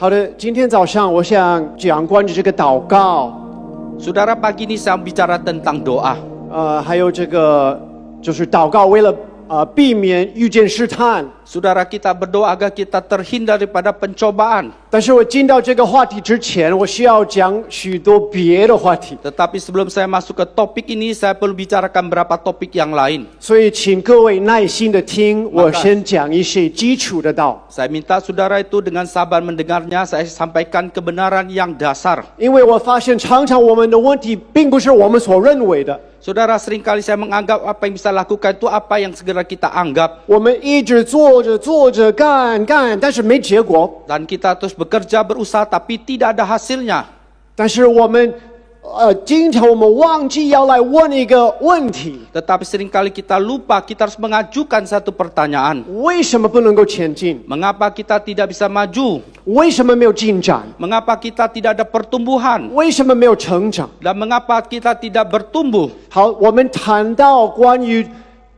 好的，今天早上我想讲关于这个祷告， Saudara, pagi ini saya bicara tentang doa. 还有这个就是祷告，为了避免遇见试探。 Saudara, kita berdoa agar kita terhindar daripada pencobaan. 但是我进到这个话题之前，我需要讲许多别的话题， Tetapi sebelum saya masuk ke topik ini, saya perlu bicarakan beberapa topik yang lain. 所以请各位耐心的听，我先讲一些基础的道。 Saya minta saudara itu dengan sabar mendengarnya, saya sampaikan kebenaran yang dasar. 因为我发现常常我们的问题并不是我们所认为的， Saudara, seringkali saya menganggap apa yang bisa lakukan itu apa yang segera kita anggap. 我们一直做着干，但是没结果。 Dan kita terus bekerja, berusaha, tapi tidak ada hasilnya. 但是我们经常我们忘记要来问一个问题： Tetapi seringkali kita lupa, kita harus mengajukan satu pertanyaan. 为什么不能够前进？ Mengapa kita tidak bisa maju? 为什么没有进展？ Mengapa kita tidak ada pertumbuhan? 为什么没有成长？ Dan mengapa kita tidak bertumbuh? 好，我们谈到关于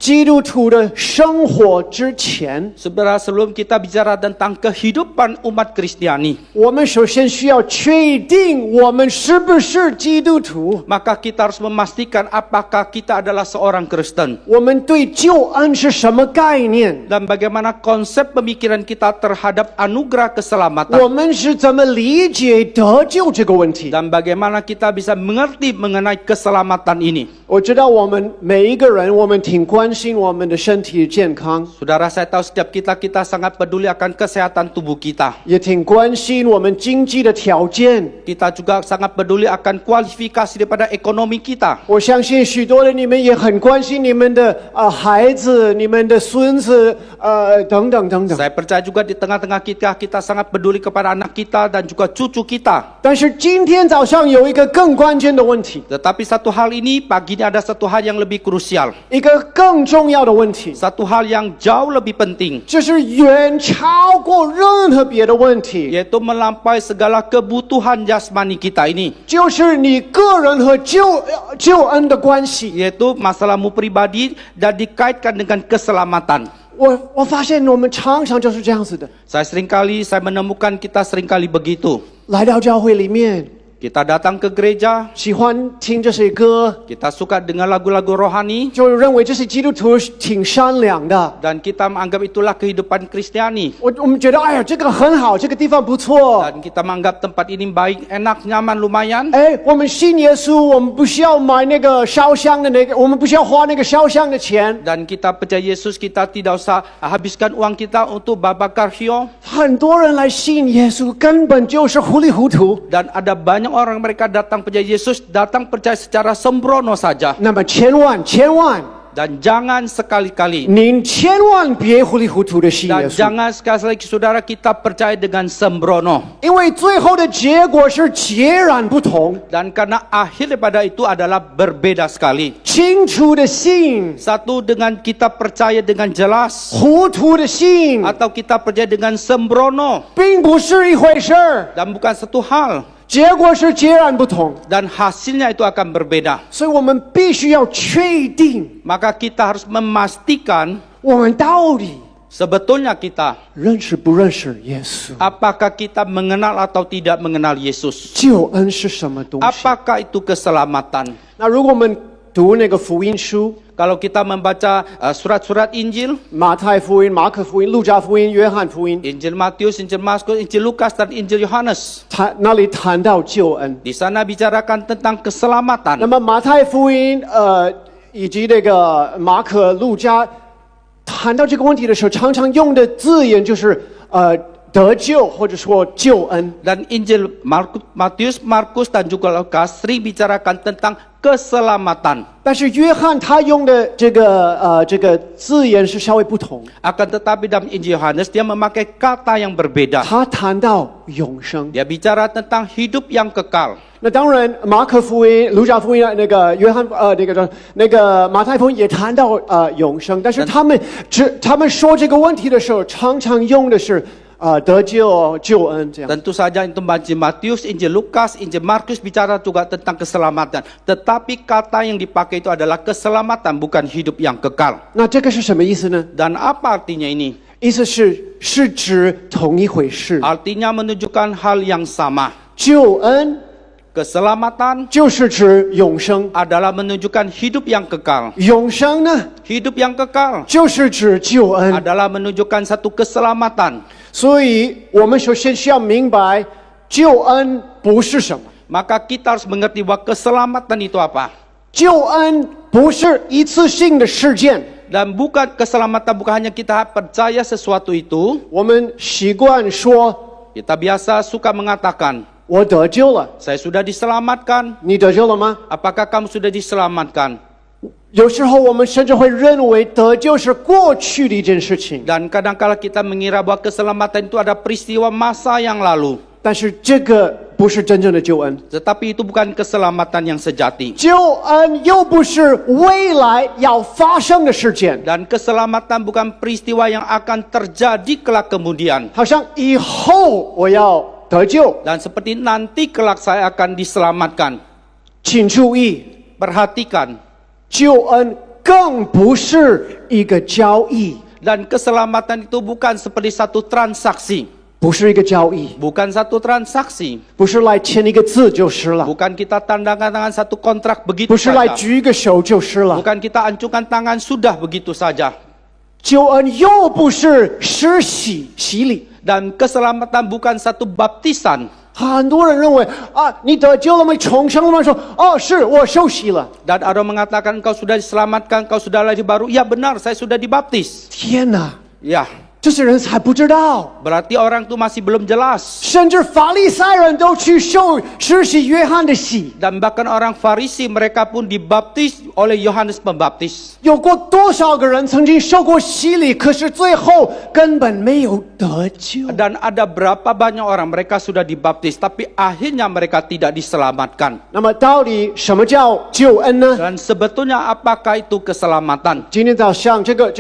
基督徒的生活之前， Saudara, sebelum kita bicara tentang kehidupan umat Kristiani, 我们首先需要确定我们是不是基督徒。 maka kita harus memastikan apakah kita adalah seorang Kristen. 我们对救恩是什么概念？ Dan bagaimana konsep pemikiran kita terhadap anugerah 我 keselamatan. 们是怎么理解得救这个问题？ Dan bagaimana kita bisa mengerti mengenai keselamatan ini. 我知道我们每一个人，我们挺关心我们的身体健康， Saudara, saya tahu setiap kita sangat peduli akan kesehatan tubuh kita. 也挺关心我们经济的条件。 Kita juga sangat peduli akan kualifikasi daripada ekonomi kita. 我相信许多人你们也很关心你们的孩子、你们的孙子，等等等等。 Saya percaya juga di tengah-tengah kita sangat peduli kepada anak kita dan juga cucu kita. 但是今天早上有一个更关键的问题， Tetapi satu hal ini, pagi ini ada satu hal yang lebih krusial. 一个更重要的问题， Satu hal yang jauh lebih penting. 这是远超过任何别的问题， Yaitu melampaui segala kebutuhan jasmani kita ini. 就是你个人和救恩的关系。 Yaitu masalahmu pribadi dan dikaitkan dengan keselamatan. 我发现我们常常就是这样子的， Saya menemukan kita seringkali begitu. 来到教会里面， Kita datang ke gereja, 喜欢听这些歌， kita suka dengan lagu-lagu rohani, 就认为这些基督徒挺善良的。 dan kita menganggap itulah kehidupan Kristiani. 我们觉得，哎呀，这个很好，这个地方不错。 Dan kita menganggap tempat ini baik, enak, nyaman, lumayan. 哎，我们信耶稣，我们不需要买那个烧香的我们不需要花那个烧香的钱。 Dan kita percaya Yesus, kita tidak usah habiskan uang kita untuk babakar hiyo. 很多人来信耶稣，根本就是糊里糊涂。 Dan ada banyak orang mereka datang percaya Yesus, datang percaya secara sembrono saja. 那么千万， Dan jangan sekali-kali. 您千万别糊里糊涂的信耶 Dan 稣， jangan sekali lagi saudara kita percaya dengan sembrono. 因为最后的结果是截然不同。 Dan karena akhir daripada itu adalah berbeda sekali. 清楚的信， Satu dengan kita percaya dengan jelas, 糊涂的信， atau kita percaya dengan sembrono. 并不是一回事儿， Dan bukan satu hal. 结果是截然不同。 Dan hasilnya itu akan berbeda. 所以我们必须要确定， Maka kita harus memastikan 我们到底 sebetulnya kita 认识不认识耶稣？ apakah kita mengenal atau tidak mengenal Yesus. 救恩是什么东西？ Apakah itu keselamatan? 那如果我们读那个福音书， Kalau kita membaca surat-surat Injil, 马太福音、马可福音、路加福音、约翰福音， Injil Matius, Injil Markus, Injil Lukas, dan Injil Yohanes. 那里谈到救恩。 Di sana bicarakan tentang keselamatan. 那么马太福音以及那个马可、路加谈到这个问题的时候，常常用的字眼就是得救或者说救恩。 Dan Injil Matius, Markus, dan juga Lukas sering bicarakan tentang keselamatan. 但是约翰他用的这个字眼是稍微不同， Akan tetapi dalam Injil Yohanes dia memakai kata yang berbeda. 他谈到永生。 Dia bicara tentang hidup yang kekal. 那当然，马可福音、路加福音那个约翰那个马太福音也谈到永生，但是他们说这个问题的时候，常常用的是得救、救恩这样。 Tentu saja itu Injil Matius, Injil Lukas, Injil Markus bicara juga tentang keselamatan. Tetapi kata yang dipakai itu adalah keselamatan, bukan hidup yang kekal. 那这个是什么意思呢？ Dan apa artinya ini? 意思是指同一回事。 Artinya menunjukkan hal yang sama. 救恩 Keselamatan 就是指永生， adalah menunjukkan hidup yang kekal. 永生呢 Hidup yang kekal 就是指救恩。 adalah menunjukkan satu keselamatan. 所以我们首先需要明白，救恩不是什么。 Maka kita harus mengerti bahwa keselamatan itu apa. 救恩不是一次性的事件。 Dan bukan keselamatan bukan hanya kita percaya sesuatu itu. 我们习惯说 Kita biasa suka mengatakan, 我得救了， saya sudah diselamatkan. 你得救了吗？ Apakah kamu sudah diselamatkan? 有时候我们甚至会认为得救是过去的一件事情， Dan kadangkala kita mengira bahwa keselamatan itu ada peristiwa masa yang lalu. 但是这个不是真正的救恩。 Tetapi itu bukan keselamatan yang sejati. 救恩又不是未来要发生的事件， Dan keselamatan bukan peristiwa yang akan terjadi kelak kemudian. 好像以后我要得救。 Dan seperti nanti kelak saya akan diselamatkan. 请注意， Perhatikan. 救恩更不是一个交易， Dan keselamatan itu bukan seperti satu transaksi. 不是一个交易， Bukan satu transaksi. 不是来签一个字就是了， Bukan kita tandakan tangan satu kontrak 不 begitu 是来 saja. 举一个手就是了。 Bukan kita ancungkan tangan sudah begitu saja. 救恩又不是施洗礼。 Dan keselamatan bukan satu baptisan. 很多人认为啊，你得救了吗？重生了吗？说哦，是我受洗了。 Dan ada yang mengatakan kau sudah diselamatkan, kau sudah lahir baru. Ya benar, saya sudah dibaptis. 天哪， Ya, 这些人还不知道， berarti orang itu masih belum jelas. 甚至法利赛人都去受施洗约翰的洗。 Dan bahkan orang Farisi mereka pun dibaptis oleh Yohanes Pembaptis. 有过多少个人曾经受过洗礼，可是最后根本没有得救？ Dan ada berapa banyak orang mereka sudah dibaptis, tapi akhirnya mereka tidak diselamatkan. 那么到底什么叫救恩呢？ Dan sebetulnya apakah itu keselamatan? 今天早上这个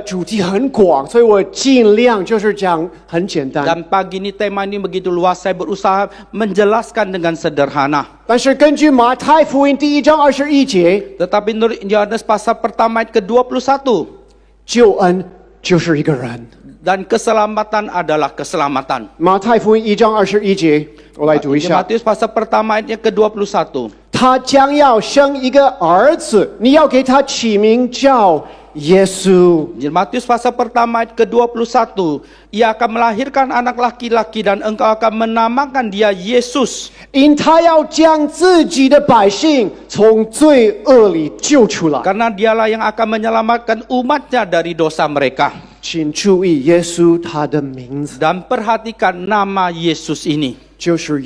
主题很广，所以我尽量就是讲很简单。 Dan pagi ini tema ini begitu luas, saya berusaha menjelaskan dengan sederhana. 但是根据马太福音第1章21节， Tetapi menurut Yohanes pasal pertama ayat ke-21, 救恩就是一个人。 dan keselamatan adalah keselamatan. 马太福音1章21节，我来读一下。 Matius pasal pertama ayat ke-21. 他将要生一个儿子，你要给他起名叫耶稣。 Matius pasal pertama ayat ke-21. Ia akan melahirkan anak laki-laki dan engkau akan menamakan dia Yesus. 因他要将自己的百姓从罪恶里救出来。 Karena dialah yang akan menyelamatkan umatnya dari dosa mereka. 请注意耶稣他的名字， Dan perhatikan nama Yesus ini. 就是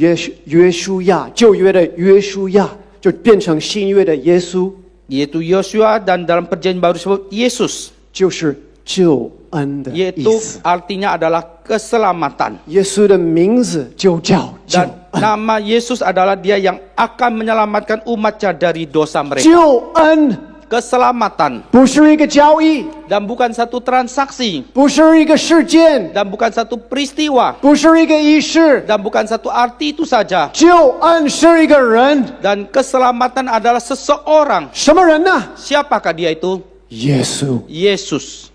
约书亚，旧约的约书亚就变成新约的耶稣， Yaitu Yosua dan dalam perjanjian baru disebut Yesus. 就是救恩的意 Yaitu 思。 artinya adalah keselamatan. 耶稣的名字就叫救 Dan 恩。 nama Yesus adalah dia yang akan menyelamatkan umatnya dari dosa mereka. 救恩 Keselamatan. 不是一个交易， Dan bukan satu transaksi. 不是一个事件， Dan bukan satu peristiwa. 不是一个仪式， Dan bukan satu arti itu saja. 救恩是一个人。 Dan keselamatan adalah seseorang. 什么人呢？ Siapakah dia itu? 耶稣。 Yesus.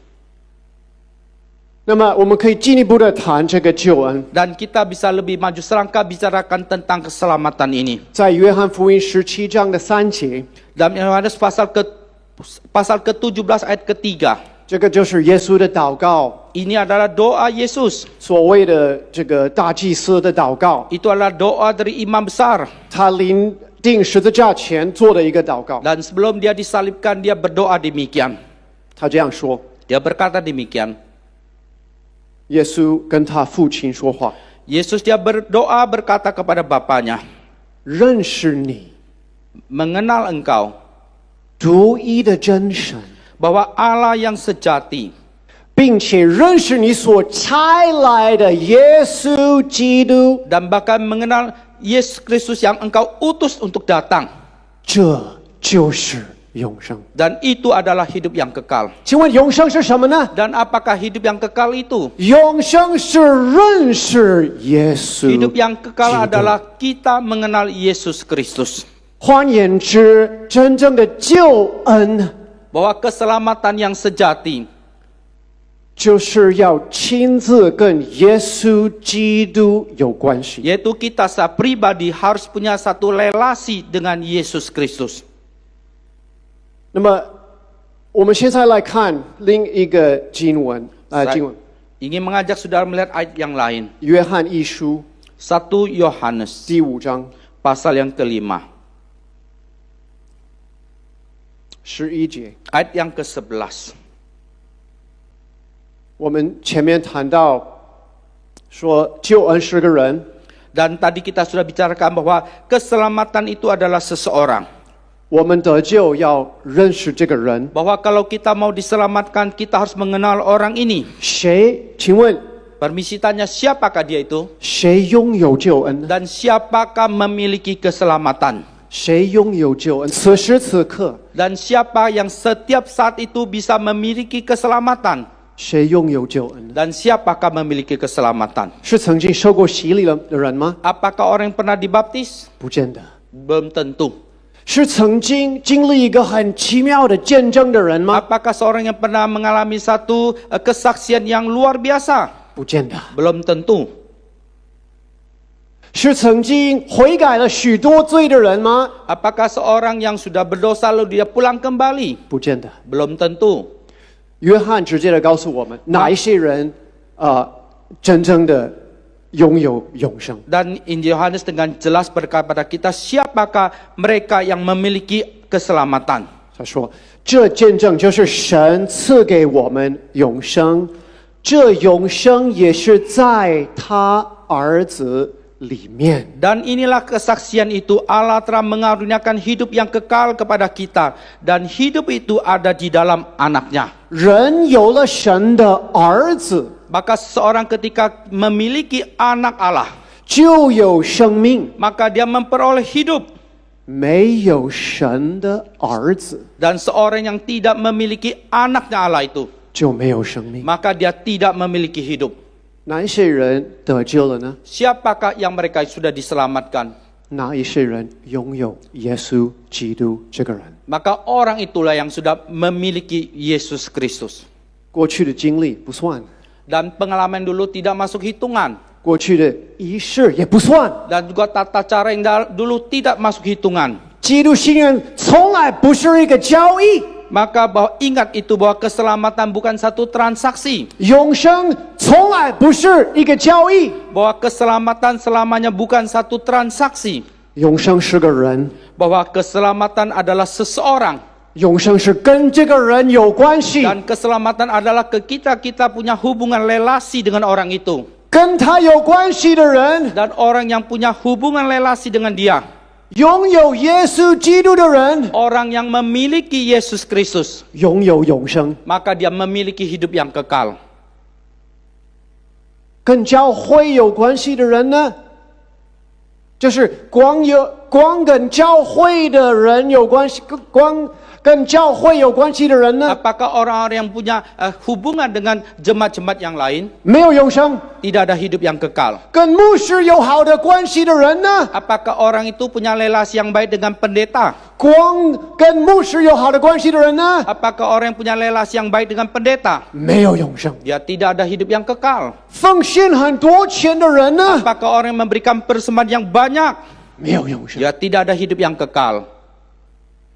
那么我们可以进一步的谈这个救恩， Dan kita bisa lebih maju selangkah bicarakan tentang keselamatan ini. 在约翰福音17章的3节， Dalam Yohanes pasal ke-17 ayat ke-3. 这个就是耶稣的祷告， Ini adalah doa Yesus. 所谓的这个大祭司的祷告， Itu adalah doa dari imam besar. 他临定十字架前做的一个祷告。 Dan sebelum dia disalibkan, dia berdoa demikian. 他这样说： Dia berkata demikian. 耶稣跟他父亲说话， Yesus dia berdoa berkata kepada Bapaknya, 认识你 mengenal engkau, 独一的真神， bahwa Allah yang sejati, 并且认识你所差来的耶稣基督， dan bahkan mengenal Yesus Kristus yang engkau utus untuk datang. 这就是永生。 Dan itu adalah hidup yang kekal. 请问永生是什么呢？ Dan apakah hidup yang kekal itu? 永生是认识耶稣。 Hidup yang kekal Jiwa. adalah kita mengenal Yesus Kristus. 换言之，真正的救恩 Bahwa keselamatan yang sejati 就是要亲自跟耶稣基督有关系。 Yaitu kita secara pribadi harus punya satu relasi dengan Yesus Kristus. 那么，我们现在来看另一个经文，经文， Ingin mengajak saudara melihat ayat yang lain. 约翰一书 1 Yohanes 第5章 pasal yang kelima, 11节。 ayat yang ke-11. 我们前面谈到说，救恩是个人， Dan tadi kita sudah bicarakan bahwa keselamatan itu adalah seseorang. 我们得救要认识这个人。 Bahwa kalau kita mau diselamatkan, kita harus mengenal orang ini. 谁？请问 Permisi tanya, siapakah dia itu? 谁拥有救恩呢？ Dan siapakah memiliki keselamatan? 谁拥有救恩？此时此刻， Dan siapa yang setiap saat itu bisa memiliki keselamatan? 谁拥有救恩呢？ Dan siapakah memiliki keselamatan? 是曾经受过洗礼的人吗？ Apakah orang yang pernah dibaptis? 不见得。 Belum tentu. 是曾经经历一个很奇妙的见证的人吗？ Apakah seorang yang pernah mengalami satu kesaksian yang luar biasa? 不见得。 Belum tentu. 是曾经悔改了许多罪的人吗？ Apakah seorang yang sudah berdosa lalu dia pulang kembali? 不见得。 Belum tentu. 约翰直接的告诉我们，哪一些人真正的拥有永生。 Dan Injil Yohanes dengan jelas berkata pada kita siapakah mereka yang memiliki keselamatan. 他说，这见证就是神赐给我们永生，这永生也是在他儿子里面。 Dan inilah kesaksian itu, Allah telah mengaruniakan hidup yang kekal kepada kita. Dan hidup itu ada di dalam anaknya. 人有了神的儿子， Maka seseorang ketika memiliki anak Allah, 就有生命； maka dia memperoleh hidup. 没有神的儿子， Dan seorang yang tidak memiliki anaknya Allah itu, 就没有生命。 maka dia tidak memiliki hidup. 哪一些人得救了呢？ Siapakah yang mereka sudah diselamatkan? 哪一些人拥有耶稣基督这个人？ Maka orang itulah yang sudah memiliki Yesus Kristus. 过去的经历不算， Dan pengalaman dulu tidak masuk hitungan. 过去的仪式也不算， Dan juga tata cara yang dulu tidak masuk hitungan. 基督信仰从来不是一个交易， Maka bahwa ingat itu bahwa keselamatan bukan satu transaksi. 永生从来不是一个交易， Bahwa keselamatan selamanya bukan satu transaksi. 永生是个人， Bahwa keselamatan adalah seseorang. 永生是跟这个人有关系， Dan keselamatan adalah kita punya hubungan relasi dengan orang itu. 跟他有关系的人， Dan orang yang punya hubungan relasi dengan dia. 拥有耶稣基督的人， Orang yang memiliki Yesus Kristus. 拥有永生。 Maka dia memiliki hidup yang kekal. 跟教会有关系的人呢，就是光跟教会的人有关系，光跟教会有关系的人呢， Apakah orang-orang yang punya hubungan dengan jemaat-jemaat yang lain 没有永生。 tidak ada hidup yang kekal? 跟牧师有好的关系的人呢， Apakah orang itu punya relasi yang baik dengan pendeta? 光跟牧师有好的关系的人呢， Apakah orang yang punya relasi yang baik dengan pendeta? 没有永生。 Dia tidak ada hidup yang kekal. 奉献很多钱的人呢， Apakah orang yang memberikan persembahan yang banyak? 没有永生。 Dia tidak ada hidup yang kekal.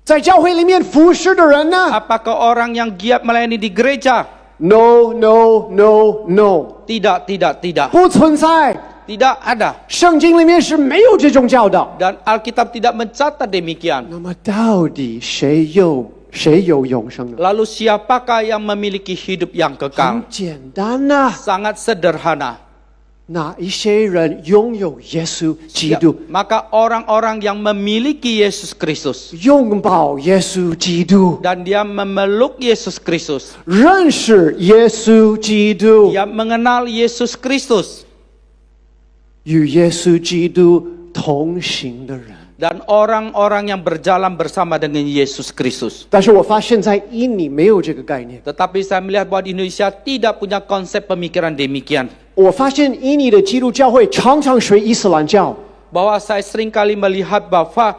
在教会里面服侍的人呢 Apakah orang yang giat melayani di gereja? ，no no no no， Tidak. 不存在。 Tidak ada. 圣经里面是没有这种教导。 Dan Alkitab tidak mencatat demikian. 那么到底谁有永生呢？ Lalu siapakah yang memiliki hidup yang 很 kekal? 简单呐、 Sangat sederhana. 哪一些人拥有耶稣基督， Maka orang-orang yang memiliki Yesus Kristus 拥抱耶稣基督， dan dia memeluk Yesus Kristus, 认识耶稣基督， dia mengenal Yesus Kristus, 与耶稣基督同行的人。 dan orang-orang yang berjalan bersama dengan Yesus Kristus. 但是我发现，在印尼没有这个概念。 Tetapi saya melihat bahwa di Indonesia tidak punya konsep pemikiran demikian. 我发现印尼的基督教会常常学伊斯兰教， Bahwa saya sering kali melihat bahwa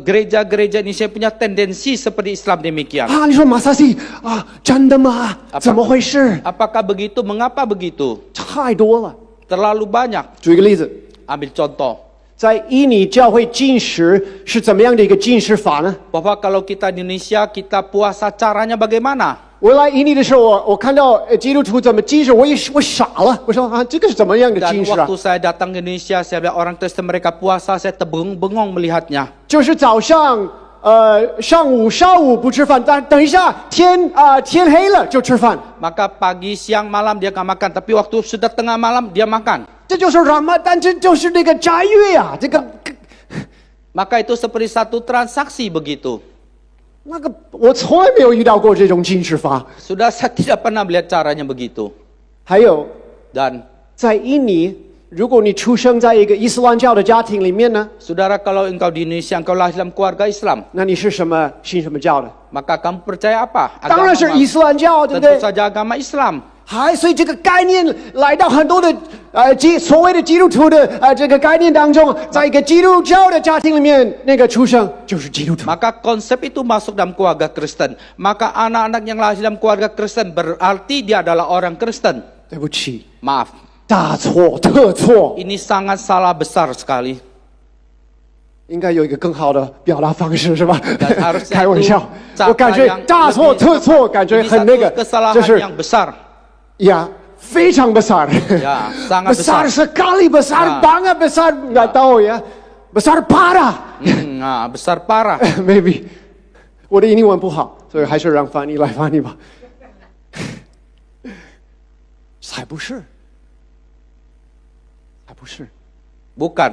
gereja-gereja Indonesia punya tendensi seperti Islam demikian. 啊，你说马萨西啊，真的吗？怎么回事？ Apakah begitu? Mengapa begitu? 太多了。 Terlalu banyak. 举一个例子， Ambil contoh. 在印尼教会禁食是怎么样的一个禁食法呢？ Bahwa kalau kita di Indonesia, kita puasa caranya bagaimana? 我来印尼的时候，我看到基督徒怎么禁食，我傻了，我说啊，这个是怎么样的 Dan 禁食啊？ waktu saya datang ke Indonesia, saya lihat orang Kristen mereka puasa, saya terbengong melihatnya. 就是早上上午不吃饭，但等一下天黑了就吃饭， Maka pagi, siang, malam dia nggak makan. Tapi waktu sudah tengah malam, dia makan. 这就是Ramadan，这就是那个斋月啊，这个 Maka itu seperti satu transaksi begitu. 那个我从来没有遇到过这种禁食法。 Sudah saya tidak pernah melihat caranya begitu. 还有 Dan 在印尼，如果你出生在一个伊斯兰教的家庭里面呢， saudara, kalau engkau di Indonesia, engkau lahir dalam keluarga Islam, 那你是信什么教的？ maka kamu percaya apa? 当然是伊斯兰教，对不 Tentu 对？ saja agama Islam. 所以这个概念来到很多的所谓的基督徒的这个概念当中，在一个基督教的家庭里面，那个出生就是基督徒。 Maka konsep itu masuk dalam keluarga Kristen. Maka anak-anak yang lahir dalam keluarga Kristen berarti dia adalah orang Kristen. 对不起， Maaf, 大错特错， ini sangat salah besar sekali. 应该有一个更好的表达方式，是吧 Dan？harusnya 开玩笑 itu，我感觉 yang 大错 lebih- 特错，感觉 ini 很那个 satu，kesalahan 就是 yang besar. 呀，非常 besar。 Ya, sangat besar besar. sekali, besar Ya. banget, besar nggak tahu ya, besar parah。 Nah, besar parah. Maybe 我的英文不好，所以还是让翻译来翻译吧。才不是，才不是。 Bukan.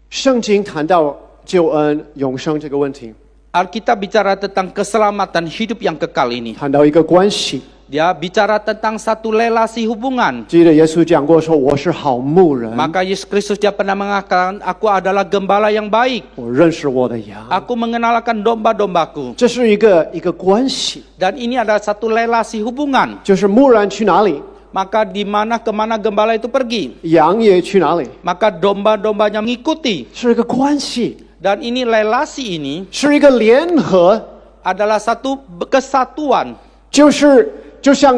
圣经谈到救恩、永生这个问题， Alkitab bicara tentang keselamatan hidup yang kekal ini. 谈到一个关系。 Dia bicara tentang satu relasi hubungan. 记得耶稣讲过说：“我是好牧人， Maka Yesus Kristus dia pernah mengatakan, aku adalah gembala yang baik. 我认识我的羊。 Aku mengenalkan domba-dombaku. ”这是一个关系， Dan ini adalah satu relasi hubungan. 就是牧人去哪里， Maka di mana kemana gembala itu pergi, 羊也去哪里， maka domba-dombanya mengikuti. 是一个关系， Dan ini relasi ini 是一个联合， adalah satu kesatuan. 就像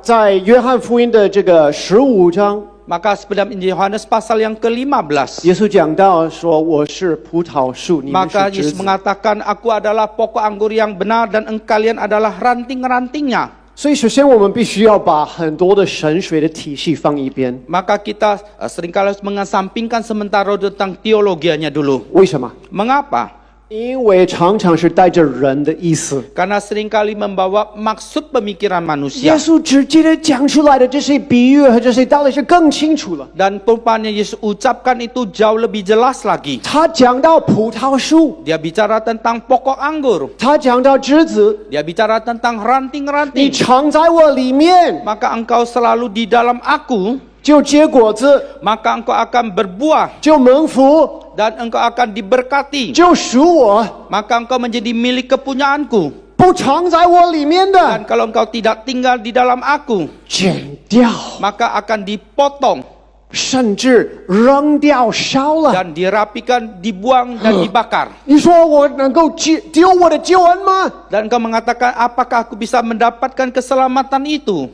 在约翰福音的这个15章， Maka seperti dalam Injil Yohanes pasal yang ke-15. 耶稣讲到说：“我是葡萄树，你们 Maka 是枝 Yesus 子。” mengatakan, aku adalah pokok anggur yang benar dan kalian adalah ranting-rantingnya. 所以，首先我们必须要把很多的神学的体系放一边。 Maka kita seringkali harus mengesampingkan sementara tentang teologianya dulu. 为什么？ Mengapa? 因为常常是带着人的意思。 Karena seringkali membawa maksud pemikiran 耶 manusia. 稣直接的讲出来的这些比喻和这些道理是更清楚了。 Dan perumpamaan yang Yesus ucapkan itu jauh lebih jelas lagi. 他讲到葡萄树， Dia bicara tentang pokok anggur. 他讲到枝子， Dia bicara tentang 你 ranting-ranting. 藏在我里面， Maka engkau selalu di dalam aku, 就结果子， maka engkau akan berbuah 就蒙福， dan engkau akan diberkati. 就属我。 Maka engkau menjadi milik kepunyaanku. 不藏在我里面的 Dan kalau engkau tidak tinggal di dalam aku, 剪掉， maka akan dipotong 甚至扔掉、烧了。 dan dirapikan, dibuang dan dibakar. 你说我能够丢我的救恩吗？ Dan engkau mengatakan, apakah aku bisa mendapatkan keselamatan itu?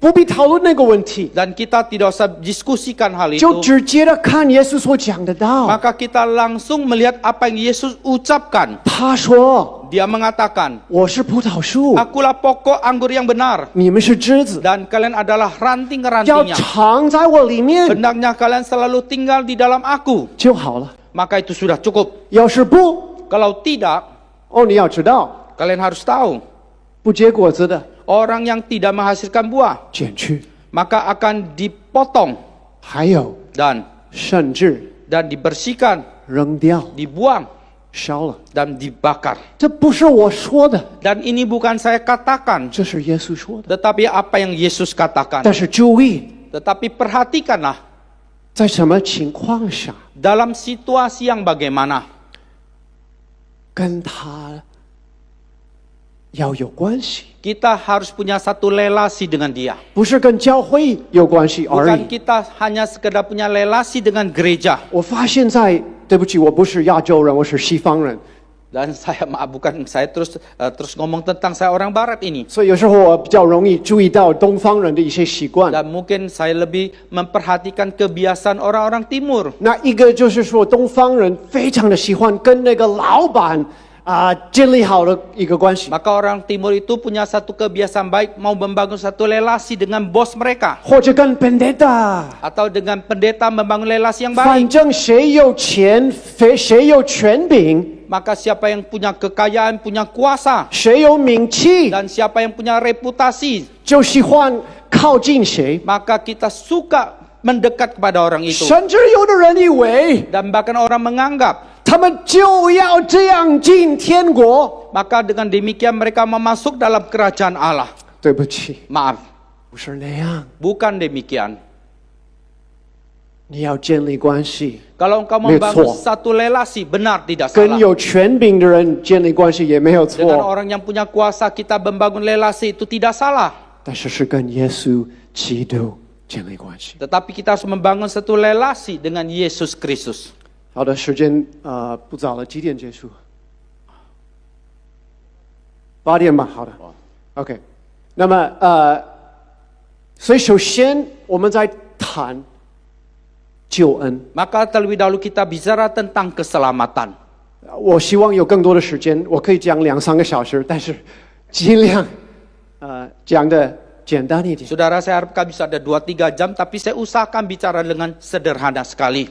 不必讨论那个问题， Dan kita tidak usah diskusikan hal 就 itu. 直接的看耶稣所讲的道。 Maka kita langsung melihat apa yang Yesus ucapkan. 他说 Dia mengatakan, 我是葡萄树， akulah pokok anggur yang benar 你们是枝子， dan kalian adalah 要 ranting-rantingnya. 藏在我里面 Hendaknya kalian selalu tinggal di dalam aku. 就好了。 Maka itu sudah cukup. 要是不， Kalau tidak, 你要知道， kalian harus tahu, 不结果子的 orang yang tidak menghasilkan buah, 剪去， maka akan dipotong 还有 dan 甚至 dibersihkan, 扔掉、 dibuang 烧了。 dan dibakar. 这不是我说的， Dan ini bukan saya katakan, 这是耶稣说的。 tetapi apa yang Yesus katakan. 但是注意， Tetapi perhatikanlah 在什么情况下 dalam situasi yang bagaimana 跟他要有关系， kita harus punya satu relasi dengan dia. 不是跟教会有关系而 Bukan 已。 kita hanya sekedar punya relasi dengan gereja. 我发现在对不起，我不是亚洲人，我是西方人， Dan saya maaf bukan saya terus ngomong tentang saya orang barat ini. 所以有时候我比较容易注意到东方人的一些习惯。 Dan mungkin saya lebih memperhatikan kebiasaan orang-orang timur. 那一个就是说，东方人非常的喜欢跟那个老板建立好的一个关系， Maka orang timur itu punya satu kebiasaan baik mau membangun satu relasi dengan bos mereka. 或者跟 pendeta， Atau dengan pendeta membangun relasi yang 反 baik. 正谁有钱，谁有权柄， Maka siapa yang punya kekayaan, punya kuasa. 谁有名气， Dan siapa yang punya reputasi. 就喜欢靠近谁。 Maka kita suka mendekat kepada orang itu. 甚至有的人以为 Dan bahkan orang menganggap. 他们就要这样进天国。 Maka dengan demikian mereka masuk dalam kerajaan Allah. 对不起， Maaf, 不是那样。 bukan demikian. 你要建立关系， Kalau engkau Lihat membangun semua. satu relasi, benar tidak 跟 salah. 有权柄的人建立关系也没有 Dengan 错， orang yang punya kuasa kita membangun relasi itu tidak salah. 但是是跟耶稣基督建立关系。 Tetapi kita harus membangun satu relasi dengan Yesus Kristus. 好的，时间不早了，几点结束？8点吧。好的 ，OK。那么所以首先我们在谈救恩。 Maka terlebih dahulu kita bicara tentang keselamatan. 我希望有更多的时间，我可以讲2-3个小时，但是尽量讲的简单一点。 Saudara, saya harapkan bisa ada 2-3 jam, tapi saya usahakan bicara dengan sederhana sekali.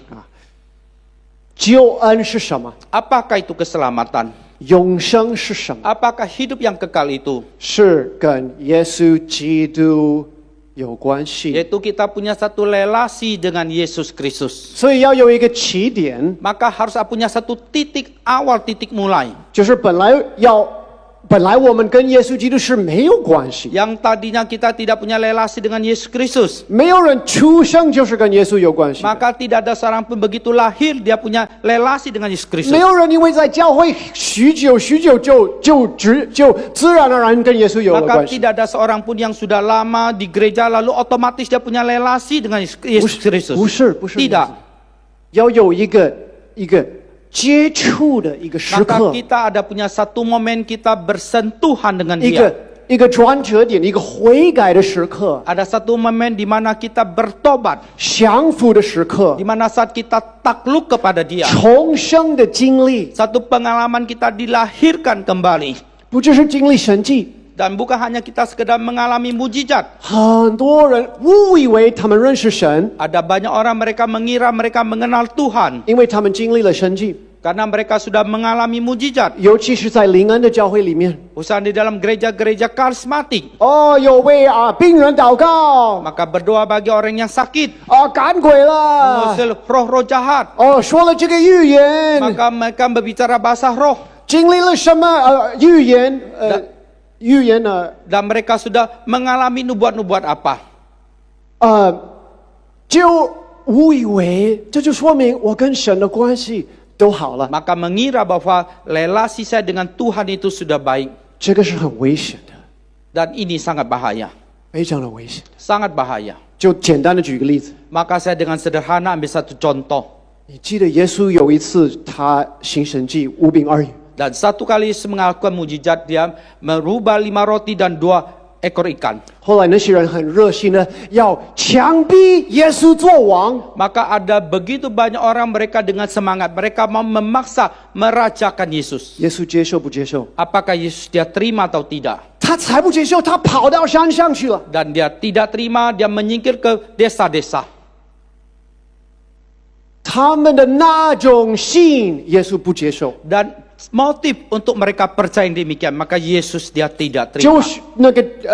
救恩是什么？ Apakah itu keselamatan? 永生是什么？ Apakah hidup yang kekal itu? 是跟耶稣基督有关系。 Yaitu kita punya satu relasi dengan Yesus Kristus. 所以要有一个起点， Maka harus punya satu titik awal, titik mulai. 就是本来我们跟耶稣基督是没有关系， Yang tadinya kita tidak punya relasi dengan Yesus Kristus. 没有人出生就是跟耶稣有关系的， Maka tidak ada seorang pun begitu lahir dia punya relasi dengan Yesus Kristus. 没有人因为在教会许久就自然而然跟耶稣有了 Maka 关系。 tidak ada seorang pun yang sudah lama di gereja lalu otomatis dia punya relasi dengan Yesus Kristus. 不是 Tidak. 要有一个接触的一个时 Maka 刻， kita ada punya satu momen kita bersentuhan dengan 一 dia. 个转折点，一个悔改的时刻， Ada satu momen di mana kita bertobat. 降服的时刻 Di，mana saat kita takluk kepada dia. 重生的经历， Satu pengalaman kita dilahirkan kembali. 不只是经历神迹。 Dan bukan hanya kita sekedar mengalami mujizat. 很多人误以为他们认识神， Ada banyak orang mereka mengira mereka mengenal Tuhan. 因为他们经历了神迹， Karena mereka sudah mengalami mujizat. 尤其是在灵恩的教会里面。 Usaha di dalam gereja-gereja karismatik. 哦，有为病人祷告， Maka berdoa bagi orang yang sakit. 赶鬼了， Mengusir roh-roh jahat. 说了这个预言， Maka mereka berbicara bahasa roh. 经历了什么预言？预言呢？ Dan mereka sudah mengalami nubuat-nubuat apa. 就误以为这就说明我跟神的关系都好了， Maka mengira bahwa relasi saya dengan Tuhan itu sudah baik. 这个是很危险的， Dan ini sangat bahaya. 非常的危险的。 Sangat bahaya. 就简单的举个例子， Maka saya dengan sederhana ambil satu contoh. 你记得耶稣有一次他行神迹，5饼2鱼。 Dan satu kali Yesus melakukan mujizat, dia merubah 5 roti dan 2 ekor ikan. 后来那些人很热心的要强逼耶稣做王， Maka ada begitu banyak orang mereka dengan semangat. Mereka mau memaksa merajakan Yesus. 耶稣接受不接受？ Apakah Yesus dia terima atau tidak? 他才不接受，他跑到山上去了。 Dan dia tidak terima, dia menyingkir ke desa-desa. 他们的那种信，耶稣不接受。 Dan motif untuk mereka percaya yang demikian, maka Yesus dia tidak 就 terima. 是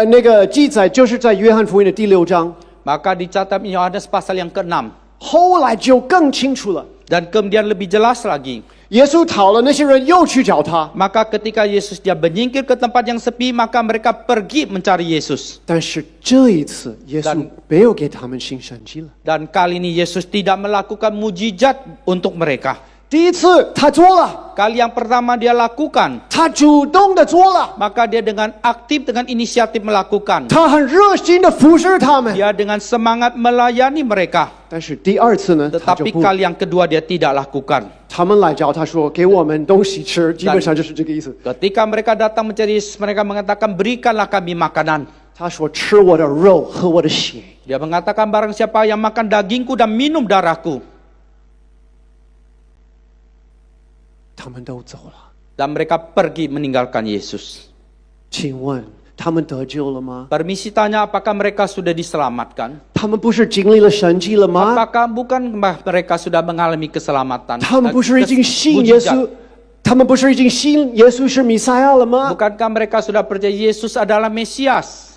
那个记载，就是在约翰福音的第6章。 Maka dicatat Yohanes pasal yang ke-6. 后来就更清楚了， Dan kemudian lebih jelas lagi. 耶稣逃了，那些人又去找他， Maka ketika Yesus dia menyingkir ke tempat yang sepi, maka mereka pergi mencari Yesus. 但是这一次耶稣没有给他们行神迹了。 Dan kali ini Yesus tidak melakukan mujizat untuk mereka. 第一次他做了， Kali yang pertama dia lakukan, 他主动的做了， maka dia dengan aktif, dengan inisiatif melakukan. 他很热心的服侍他们。 Dia dengan semangat melayani mereka. 但是第二次呢，他就 Tetapi 不， kali yang kedua dia tidak lakukan. 他们来找他说给我们东西吃，基本上就是这个意思。 Ketika mereka datang mencari Yesus, mereka mengatakan, berikanlah kami makanan. 他说吃我的肉，喝我的血。 Dia mengatakan, barang siapa yang makan dagingku dan minum darahku. 他们都走了， Dan mereka pergi meninggalkan Yesus. 请问他们得救了吗？ Permisi tanya, apakah mereka sudah diselamatkan? 他们不是经历了神迹了吗？ Apakah bukan mereka sudah mengalami keselamatan? 他们不是已经信耶稣？他们不是已经信耶稣是弥赛亚了吗？ Bukankah mereka sudah percaya Yesus adalah Mesias?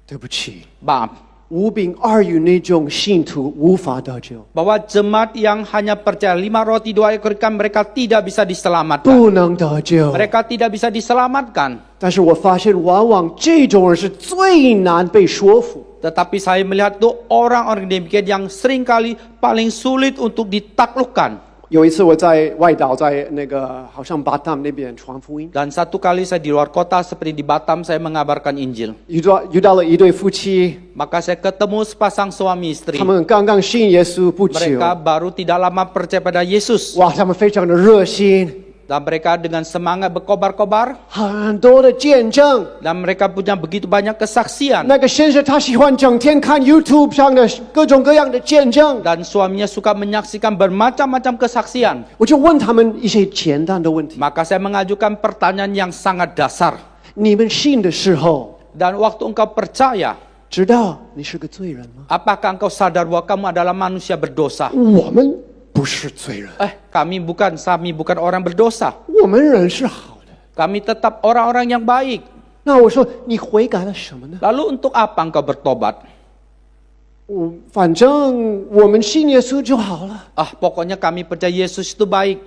对不起， Maaf, 五饼二鱼那种信徒无法得救， bahwa jemaat yang hanya percaya 5 roti 2 ekor ikan, mereka tidak bisa diselamatkan. 不能得救。 Mereka tidak bisa diselamatkan. 但是我发现，往往这种人是最难被说服。 Tetapi saya melihat tuh orang-orang demikian yang seringkali paling sulit untuk ditaklukkan. 有一次我在外岛，在那个好像巴淡那边传福音， Dan satu kali saya di luar kota seperti di Batam, saya mengabarkan Injil. 遇到了一对夫妻， Maka saya ketemu sepasang suami istri. 他们刚刚信耶稣不久， Mereka baru tidak lama percaya pada Yesus. 哇，他们非常的热心， Dan mereka dengan semangat berkobar-kobar. 很多的见证。 Dan mereka punya begitu banyak kesaksian. 那个先生他喜欢整天看 YouTube 上的各种各样的见证， Dan suaminya suka menyaksikan bermacam-macam kesaksian. 我就问他们一些简单的问题： Maka saya mengajukan pertanyaan yang sangat dasar. 你们信的时候， Dan waktu engkau percaya, 知道你是个罪人吗？ apakah engkau sadar bahwa kamu adalah manusia berdosa? 我们不是罪人， Kami bukan orang berdosa. 我们人是好的。 Kami tetap orang-orang yang baik. 那我说你悔改了什么呢？ Lalu untuk apa engkau bertobat? 反正我们信耶稣就好了， Pokoknya kami percaya Yesus itu baik.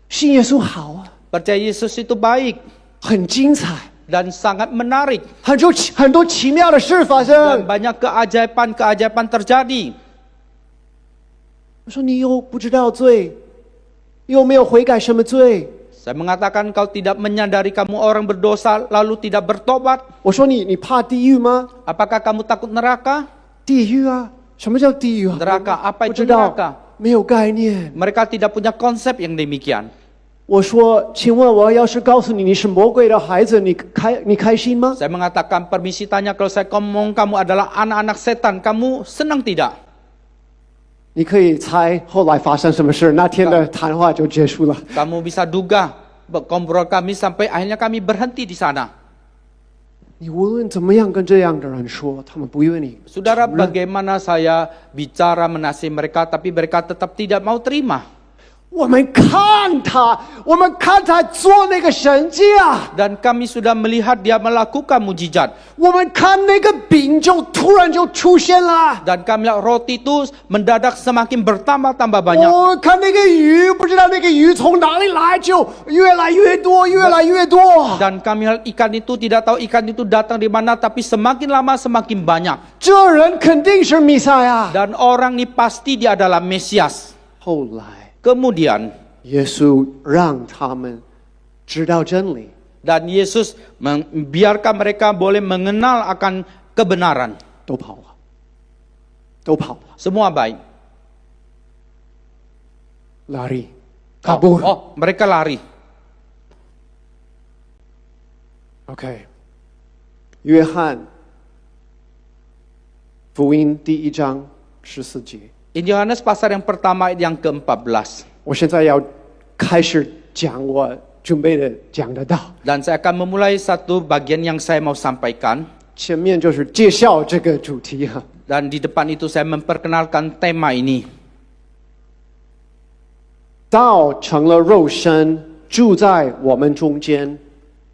信耶稣好啊， Percaya Yesus itu baik 很精彩， dan sangat menarik. 很多奇妙的事发 Dan 生。 banyak keajaiban terjadi. 我说你又不知道罪，又没有悔改什么罪？ Saya mengatakan kau tidak menyadari kamu orang berdosa lalu tidak bertobat. 我说你怕地狱吗？ Apakah kamu takut neraka? 地狱啊，什么叫地狱啊？ Neraka, apa 不 itu 知道 neraka?，没有概念。 Mereka tidak punya konsep yang demikian. 我说，请问我要是告诉你你是魔鬼的孩子，你开心吗？ Saya mengatakan permisi tanya, kalau saya ngomong kamu adalah anak-anak setan, kamu senang tidak? 你可以猜后来发生什么事，那天的谈话就结束了。 Kamu bisa duga ngobrol kami sampai akhirnya kami berhenti di sana. 你无论怎么样跟这样的人说，他们不愿意。 Saudara, bagaimana saya bicara menasihati mereka, tapi mereka tetap tidak mau terima. 我们看他做那个神迹啊， Dan kami sudah melihat dia melakukan mujizat. 我们看那个饼就突然就出现了。 Dan kami lihat roti itu mendadak semakin bertambah-tambah banyak. 我看那个鱼，不知道那个鱼从哪里来，就越来越多，越来越多。 Dan kami lihat ikan itu, tidak tahu ikan itu datang di mana, tapi semakin lama semakin banyak. 这人肯定是弥赛亚。 Dan orang ini pasti dia adalah Mesias. 后来， Kemudian 耶稣让他们知道真理， dan Yesus membiarkan mereka boleh mengenal akan kebenaran. 都跑了，都跑了， Semua baik. lari，kabur。 Mereka lari. OK，约翰福音第1章14节。 Injil Yohanes pasal yang pertama yang ke-14. 我现在要开始讲我准备的讲的道， Dan saya akan memulai satu bagian yang saya mau sampaikan. 前面就是介绍这个主题哈。 Dan di depan itu saya memperkenalkan tema ini. 道成了肉身，住在我们中间，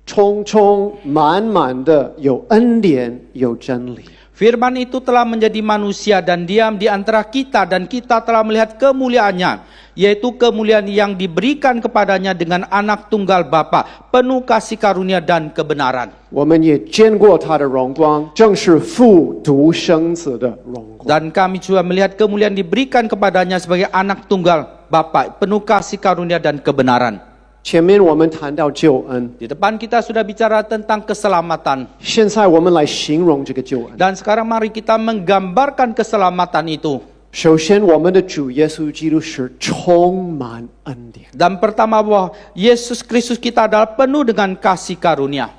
充充满满的有恩典，有真理。 Firman itu telah menjadi manusia dan diam di antara kita, dan kita telah melihat kemuliaannya, yaitu kemuliaan yang diberikan kepadanya dengan anak tunggal Bapa, penuh kasih karunia dan kebenaran. 我们也见过他的荣光，正是父独生子的荣光。 Dan kami juga melihat kemuliaan diberikan kepadanya sebagai anak tunggal Bapa, penuh kasih karunia dan kebenaran. 前面我们谈到救恩， Di depan kita sudah bicara tentang keselamatan. 现在我们来形容这个救恩。 Dan sekarang mari kita menggambarkan keselamatan itu. 首先，我们的主耶稣基督是充满恩典。 Dan pertama bahwa Yesus Kristus kita adalah penuh dengan kasih karunia.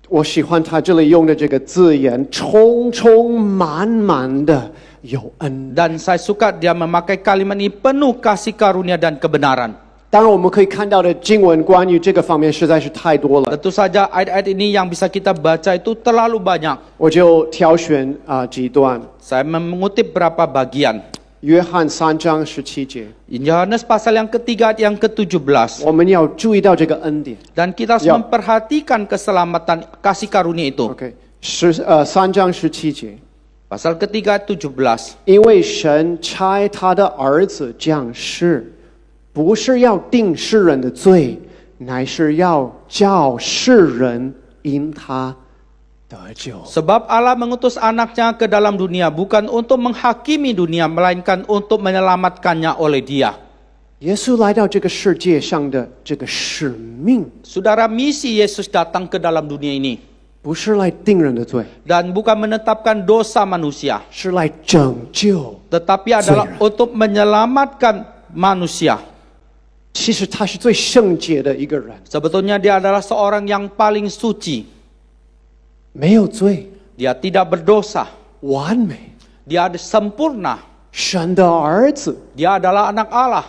我喜欢他这里用的这个字眼，充充满满的有恩。 Dan saya suka dia memakai kalimat ini penuh kasih karunia dan kebenaran. 当然，我们可以看到的经文关于这个方面实在是太多了， Tentu saja ayat-ayat ini yang bisa kita baca itu terlalu banyak. 我就挑选几段。 Saya mengutip beberapa bagian. 约翰3章17节， Yohanes pasal yang ketiga ayat yang ke-17. 我们要注意到这个恩典。 Dan kita harus Ya. memperhatikan keselamatan kasih karunia itu. OK，3章17节， Pasal ketiga ayat 17. 因为神差他的儿子降世，不是要定世人的罪，乃是要叫世人因他得救。 Sebab Allah mengutus anaknya ke dalam dunia bukan untuk menghakimi dunia, melainkan untuk menyelamatkannya oleh dia. 耶稣来到这个世界上的这个使命， Saudara, misi Yesus datang ke dalam dunia ini. 不是来定人的罪， Dan bukan menetapkan dosa manusia, 是来拯救。 tetapi adalah Saudara. untuk menyelamatkan manusia. 其实他是最圣洁的一个人， Sebetulnya dia adalah seorang yang paling suci. 没有罪， Dia tidak berdosa. 完美， Dia ada sempurna. 神的儿子。 Dia adalah anak Allah.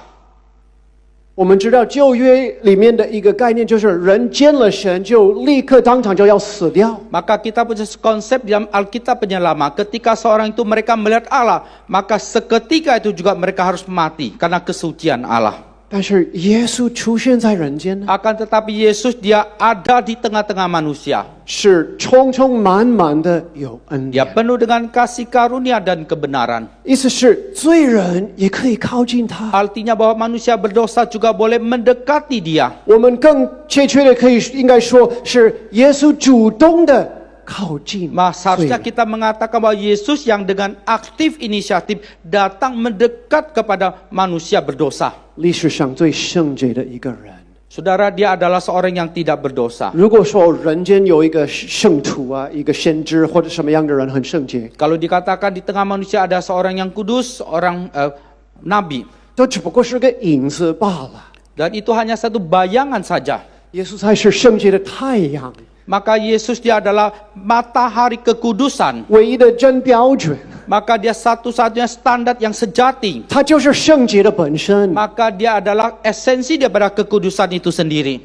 我们知道旧约里面的一个概念，就是人见了神就立刻当场就要死掉。 Maka kita punya konsep dalam Alkitab penyelamat. Ketika seorang itu mereka melihat Allah, maka seketika itu juga mereka harus mati karena kesucian Allah. 但是耶稣出现在人间呢， Akan tetapi Yesus dia ada di tengah-tengah manusia. 是充充满满的有恩 Dia 典。 penuh dengan kasih karunia dan kebenaran. 意思是罪人也可以靠近他。 Artinya bahwa manusia berdosa juga boleh mendekati dia. 我们更确切的应该说是耶稣主动的靠近罪 Seharusnya 人。 kita mengatakan bahwa Yesus yang dengan aktif inisiatif datang mendekat kepada manusia berdosa. 历史上最圣洁的一个人。 Saudara, dia adalah seorang yang tidak berdosa. 如果说人间有一个圣徒啊，一个先知或者什么样的人很圣洁， Kalau dikatakan di tengah manusia ada seorang yang kudus, seorang nabi. 都只不过是个影子罢了。 Dan itu hanya satu bayangan saja. 耶稣才是圣洁的太阳， Maka Yesus dia adalah matahari kekudusan. 唯一的真标准， Maka dia satu-satunya standar yang sejati. 他就是圣洁的本身。 Maka dia adalah esensi daripada kekudusan itu sendiri.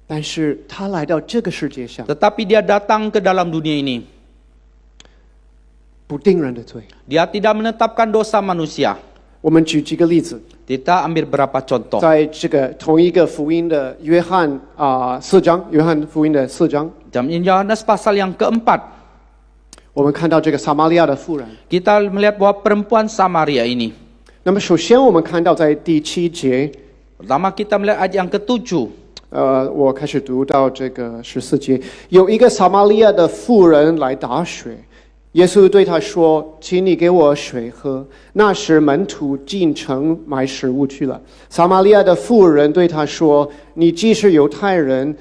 但是他来到这个世界上， Tetapi dia datang ke dalam dunia ini. 不定人的罪。 Dia tidak menetapkan dosa manusia. 我们举几个例子， Kita ambil berapa contoh. 在这个同一个福音的约翰4章，约翰福音的4章， Dalam Yohanes pasal yang keempat, 我们看到这个撒玛利亚的妇人。 kita melihat bahwa perempuan Samaria ini. 那么首先我们看到在第7节， Pertama kita melihat ayat yang ke-7. 我开始读到这个14节，有一个撒玛利亚的妇人来打水，耶稣对他说：“请你给我水喝。”那时门徒进城买食物去了。撒玛利亚的妇人对他说：“你既是犹太人，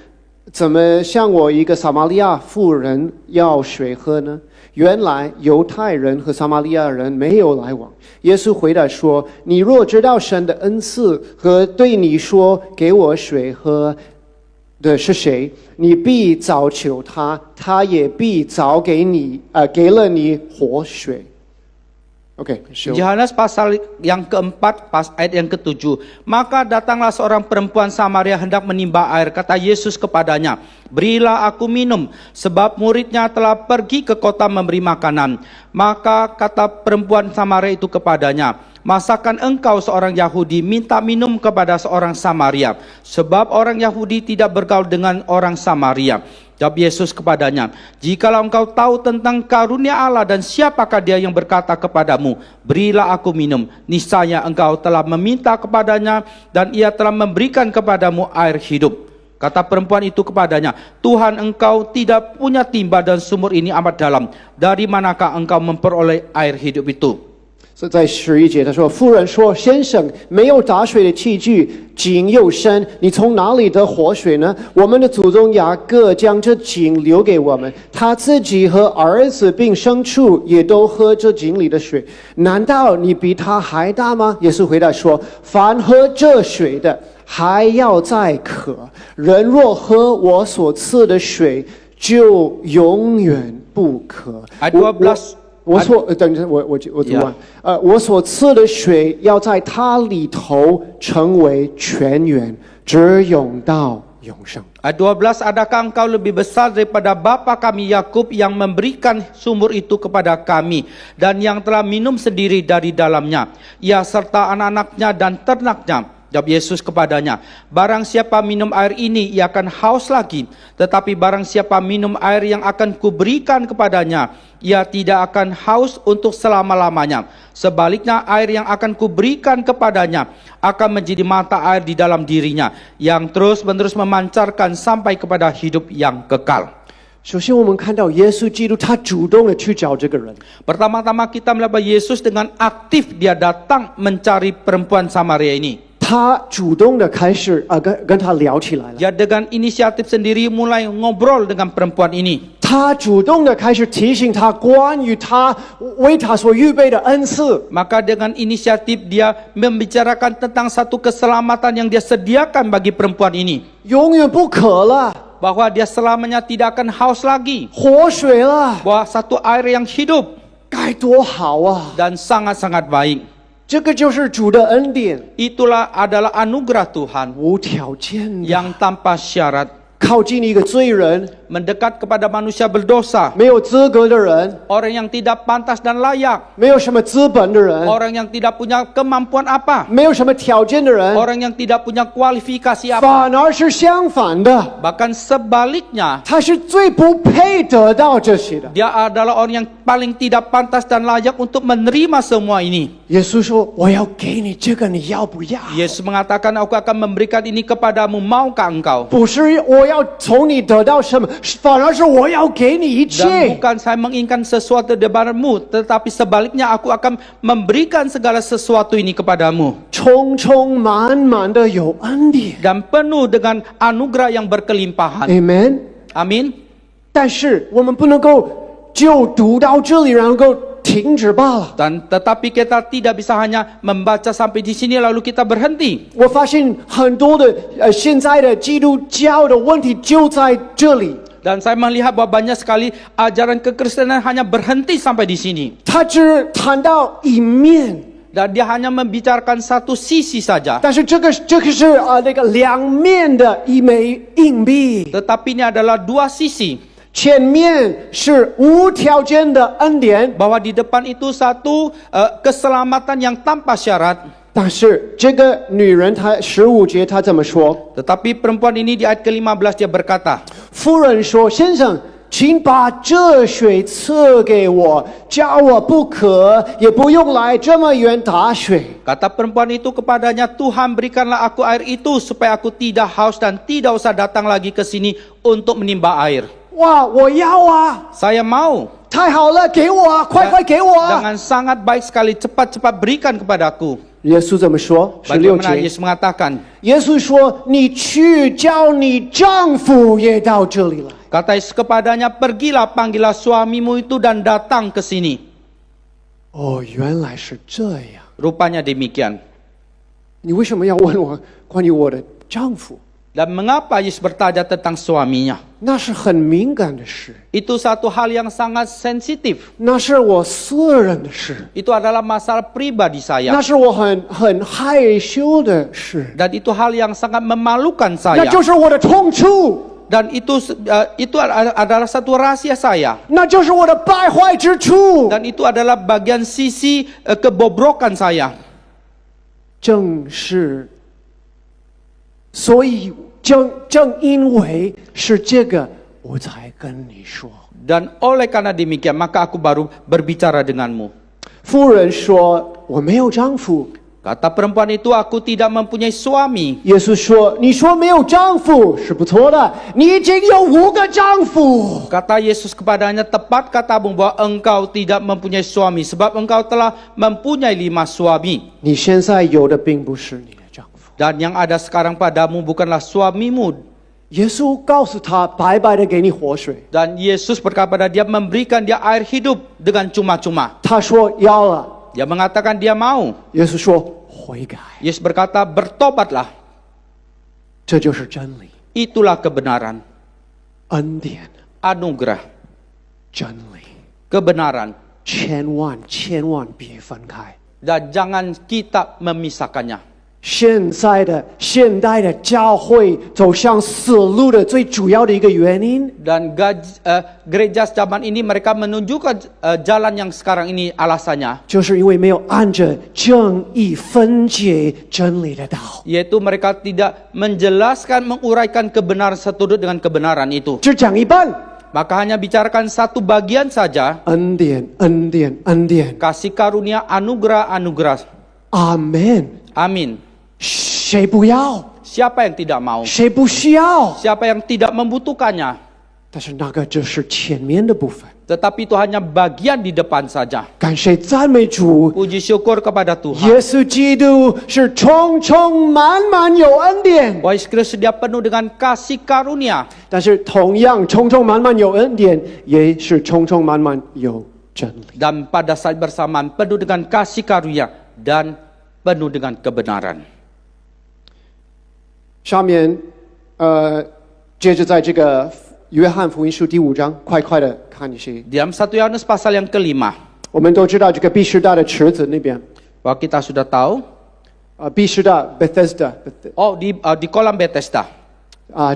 怎么向我一个撒玛利亚妇人要水喝呢？”原来犹太人和撒玛利亚人没有来往。耶稣回答说：“你若知道神的恩赐和对你说给我水喝的是谁，你必早求他，他也必早给了你活水。” OK， Yohanes pasal yang keempat, ayat yang ke-7. Maka datanglah seorang perempuan Samaria hendak menimba air. Kata Yesus kepadanya, "Berilah aku minum, sebab muridnya telah pergi ke kota memberi makanan." Maka kata perempuan Samaria itu kepadanya, "Masakan engkau seorang Yahudi minta minum kepada seorang Samaria? Sebab orang Yahudi tidak bergaul dengan orang Samaria." Jawab Yesus kepadanya, "Jikalau engkau tahu tentang karunia Allah dan siapakah dia yang berkata kepadamu, berilah aku minum, niscaya engkau telah meminta kepadanya dan ia telah memberikan kepadamu air hidup." Kata perempuan itu kepadanya, "Tuhan, engkau tidak punya timba dan sumur ini amat dalam. Dari manakah engkau memperoleh air hidup itu?" 在11节他说，妇人说：“先生，没有打水的器具，井又深，你从哪里得活水呢？我们的祖宗雅各将这井留给我们，他自己和儿子并牲畜也都喝这井里的水。难道你比他还大吗？”耶稣回答说：“凡喝这水的，还要再渴；人若喝我所赐的水，就永远不渴。”等一下，我读完。我所赐的水要在它里头成为泉源，直涌到永生。Ayat 12, adakah engkau lebih besar daripada bapa kami Yakub yang memberikan sumur itu kepada kami dan yang telah minum sendiri dari dalamnya, ia serta anak-anaknya dan ternaknya? Jawab Yesus kepadanya, barang siapa minum air ini, ia akan haus lagi. Tetapi barang siapa minum air yang akan kuberikan kepadanya, ia tidak akan haus untuk selama-lamanya. Sebaliknya, air yang akan kuberikan kepadanya akan menjadi mata air di dalam dirinya, yang terus-menerus memancarkan sampai kepada hidup yang kekal. 首先，我们看到耶稣基督他主动的去找这个人。 Pertama-tama kita melihat Yesus dengan aktif dia datang mencari perempuan Samaria ini. 他主动的开始跟他聊起来了。 Dia dengan inisiatif sendiri mulai ngobrol dengan perempuan ini. 他主动的开始提醒他关于他为他所预备的恩赐。 Maka dengan inisiatif dia membicarakan tentang satu keselamatan yang dia sediakan bagi perempuan ini. 永远不渴了， Bahwa dia selamanya tidak akan haus lagi. 活水了， Bahwa satu air yang hidup 该多好啊！ dan sangat-sangat baik. 这个就是主的恩典， Itulah adalah anugerah Tuhan 无条件的， yang tanpa syarat. 靠近一个罪人、 Mendekat kepada manusia berdosa. 没有资格的人、 Orang yang tidak pantas dan layak. 没有什么资本的人、 Orang yang tidak punya kemampuan apa. 没有什么条件的人， Orang yang tidak punya kualifikasi apa. 反而是相反的， Bahkan sebaliknya, 他是最不配得到这些的。 dia adalah orang yang paling tidak pantas dan layak untuk menerima semua ini. 耶稣说：“我要给你这个，你要不要？” Yesus mengatakan, aku akan memberikan ini kepadamu, maukah engkau? 不是我要从你得到什么，反而是我要给你一 Dan 切。 bukan saya menginginkan sesuatu darimu, tetapi sebaliknya aku akan memberikan segala sesuatu ini kepadamu. 充充满满的有恩典。 Dan penuh dengan anugerah yang berkelimpahan. Amen。 Amin. 但是我们不能够就读到这里，然后停止罢了。 Dan tetapi kita tidak bisa hanya membaca sampai di sini lalu kita berhenti. 我发现很多的现在的基督教的问题就在这里。 Dan saya melihat bahwa banyak sekali ajaran kekristenan hanya berhenti sampai di sini. 他只谈到一面， Dan dia hanya membicarakan satu sisi saja. 但是这个是那个两面的一枚硬币。 Tetapi ini adalah dua sisi. 前面是无条件的恩典， Bahwa di depan itu satu keselamatan yang tanpa syarat. 但是这个女人她15节她怎么说？ Tetapi perempuan ini di ayat ke-15 dia berkata, 夫人说：“先生，请把这水赐给我，叫我不渴，也不用来这么远打水。” kata perempuan itu kepadanya, Tuhan berikanlah aku air itu supaya aku tidak haus dan tidak usah datang lagi ke sini untuk menimba air. 哇，我要啊！ Saya mau. 太好了，给我啊，快快给我啊！ Dengan sangat baik sekali, cepat-cepat berikan kepadaku. 耶稣怎么说？16 Bagaimana 节， Yesus mengatakan? 耶稣说：“你去叫你丈夫也到这里来。” Kata Yesus kepadanya, pergilah panggillah suamimu itu dan datang ke sini. 哦，原来是这样。 Rupanya demikian. 你为什么要问我关于我的丈夫？ Dan mengapa Yesus bertanya tentang suaminya? 那是很敏感的事， Itu satu hal yang sangat sensitif. 那是我私人的事， Itu adalah masalah pribadi 那 saya. 是我很害羞的事， Dan itu hal yang sangat memalukan 那 saya. 就是我的痛处， Dan itu adalah satu rahasia saya. 那就是我的败坏之处。 Dan itu adalah bagian sisi kebobrokan saya. 正是，所以正因为是这个，我才跟你说。 Dan oleh karena demikian, maka aku baru berbicara denganmu. 夫人说：“我没有丈夫。” Kata perempuan itu, aku tidak mempunyai suami. 耶稣说：“你说没有丈夫是不错的，你已经有5个丈夫。 Kata Yesus kepadanya, tepat katamu bahwa engkau tidak mempunyai suami, sebab engkau telah mempunyai 5 suami. 你现在有的并不是你的丈夫。” Dan yang ada sekarang padamu bukanlah suamimu. 耶稣告诉他：“白白的给你活水。 Dan Yesus berkata pada dia, memberikan dia air hidup dengan cuma-cuma. ”他说：“要了。 Dia mengatakan dia mau. ”耶稣说：“悔改， Yesus berkata, bertobatlah. 这就是真理、 Itulah kebenaran, 恩典、 anugerah, 真理， kebenaran. 千万别分开。 Dan jangan kita memisahkannya. 现代的教会走向死路的最主要的一个原因， Dan gereja zaman ini mereka menunjukkan jalan yang sekarang ini alasannya. 就是因为没有按着正义分解真理的道。 Yaitu mereka tidak menjelaskan, menguraikan kebenaran seturut dengan kebenaran itu. 只讲一半， Maka hanya bicarakan satu bagian saja. 恩典，恩典，恩典， Kasih karunia, anugerah, anugerah. 阿门。 Amin. 谁不要？ Siapa yang tidak mau? 谁不需要？ Siapa yang tidak membutuhkannya? 但是那个只是前面的部分。 Tetapi itu hanya bagian di depan saja. 感谢赞美主， Puji syukur kepada Tuhan. 耶稣基督是充充满满有恩典， Bahwa Yesus Kristus dia penuh dengan kasih karunia. 但是同样充充满满有恩典，也是充充满满有真理。 Dan pada saat bersamaan penuh dengan kasih karunia dan penuh dengan kebenaran. 下面，接着在这个约翰福音书第5章，快的看一些。 Dalam 1 Yohanes pasal yang kelima. 我们都知道这个毕士大的池子那边， Bahwa kita sudah tahu. 毕士大 Bethesda， Oh, di kolam Bethesda.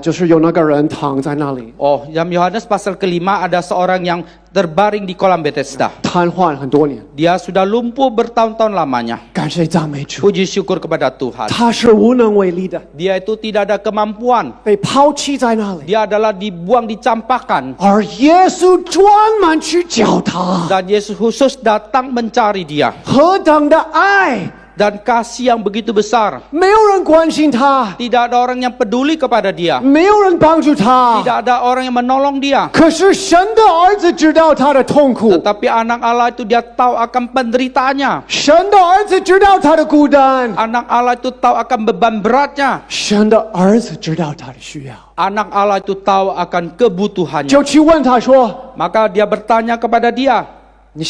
就是有那个人躺在那里， Oh, dalam Yohanes pasal kelima ada seorang yang terbaring di kolam Bethesda. 瘫痪很多年。 Dia sudah lumpuh bertahun-tahun lamanya. 感谢赞美主， Puji syukur kepada Tuhan. 他是无能为力的， Dia itu tidak ada kemampuan. 被抛弃在那里， Dia adalah dibuang, dicampakkan. 而耶稣专门去找他， Dan Yesus khusus datang mencari dia. 何等的爱！ Dan kasih yang begitu besar. 没有人关心他， Tidak ada orang yang peduli kepada dia. 没有人帮助他， Tidak ada orang yang menolong dia. 可是神的儿子知道他的痛苦， Tetapi anak Allah itu dia tahu akan penderitaannya. 神的儿子知道他的孤单， Anak Allah itu tahu akan beban beratnya. 神的儿子知道他的需要， Anak Allah itu tahu akan kebutuhannya. 就去问他说 Maka dia bertanya kepada dia, 你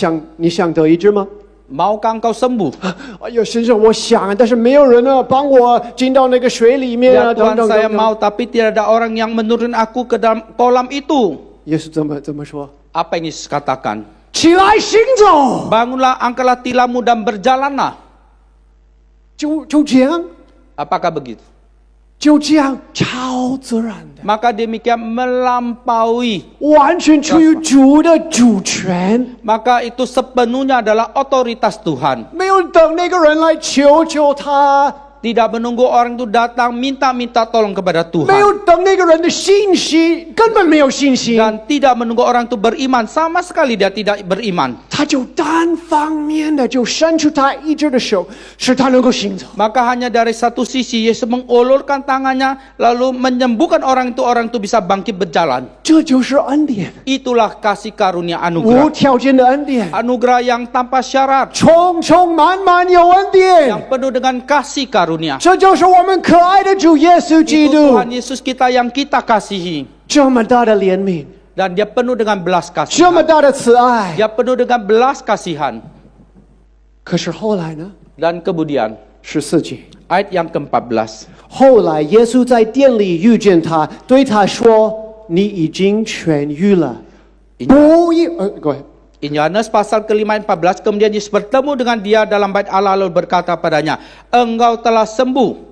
想得医治吗？ maukah engkau sembuh? 哎呦，先生，我想，但是没有人呢帮我进到那个水里面 Ya 啊，等 Tuhan 等 saya 等等。 mau, tapi tidak ada orang yang menurun aku ke dalam kolam itu. 耶稣怎么说？ Apa yang Yesus katakan? 起来行走， Bangunlah, angkatlah tilammu dan berjalanlah. 就这样， Apakah begitu? 就这样，超自然的， Maka demikian melampaui. 完全出于主的主权， Maka itu sepenuhnya adalah otoritas Tuhan. 没有等那个人来求他， Tidak menunggu orang itu datang minta tolong kepada 没有 Tuhan. 等那个人的信心，根本没有信心， Dan tidak menunggu orang itu beriman. Sama sekali dia tidak beriman. 他就单方面的就伸出他医治的手，使他能够行走。 Maka hanya dari satu sisi Yesus mengulurkan tangannya lalu menyembuhkan orang itu bisa bangkit berjalan. 这就是恩典， Itulah kasih karunia 无 anugerah. 条件的恩典， Anugerah yang tanpa syarat, 充充满满有恩典 yang。penuh dengan kasih karunia. 这就是我们可爱的主耶稣基 Itu 督， Tuhan Yesus kita yang kita kasihi. 这么大的怜悯， Dan dia penuh dengan belas 这 kasihan. 么大的慈爱。 Dia penuh dengan belas kasihan. 可是后来呢Dan kemudian ？14节， ayat yang ke-14. 后来耶稣在店里遇见他，对他说：“你已经痊愈了，不要。”各位， In Yohanes pasal kelima ayat 14, kemudian Yesus bertemu dengan dia dalam bait Allah lalu berkata padanya, engkau telah sembuh.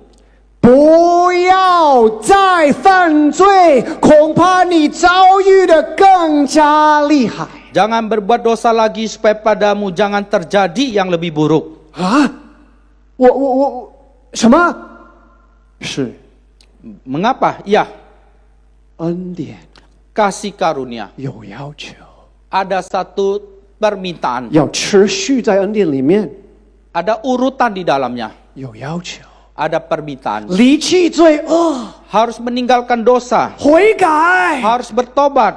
不要再犯罪，恐怕你遭遇的更加厉害。 Jangan berbuat dosa lagi supaya padamu jangan terjadi yang lebih buruk. 啊，我什么？是 Mengapa? Ya, 恩典 kasih karunia. 有要求， Ada satu permintaan. 要持续在恩典里面。Ada urutan di dalamnya. 有要求， Ada permintaan. 离弃罪恶， Harus meninggalkan dosa. 悔改。 Harus bertobat.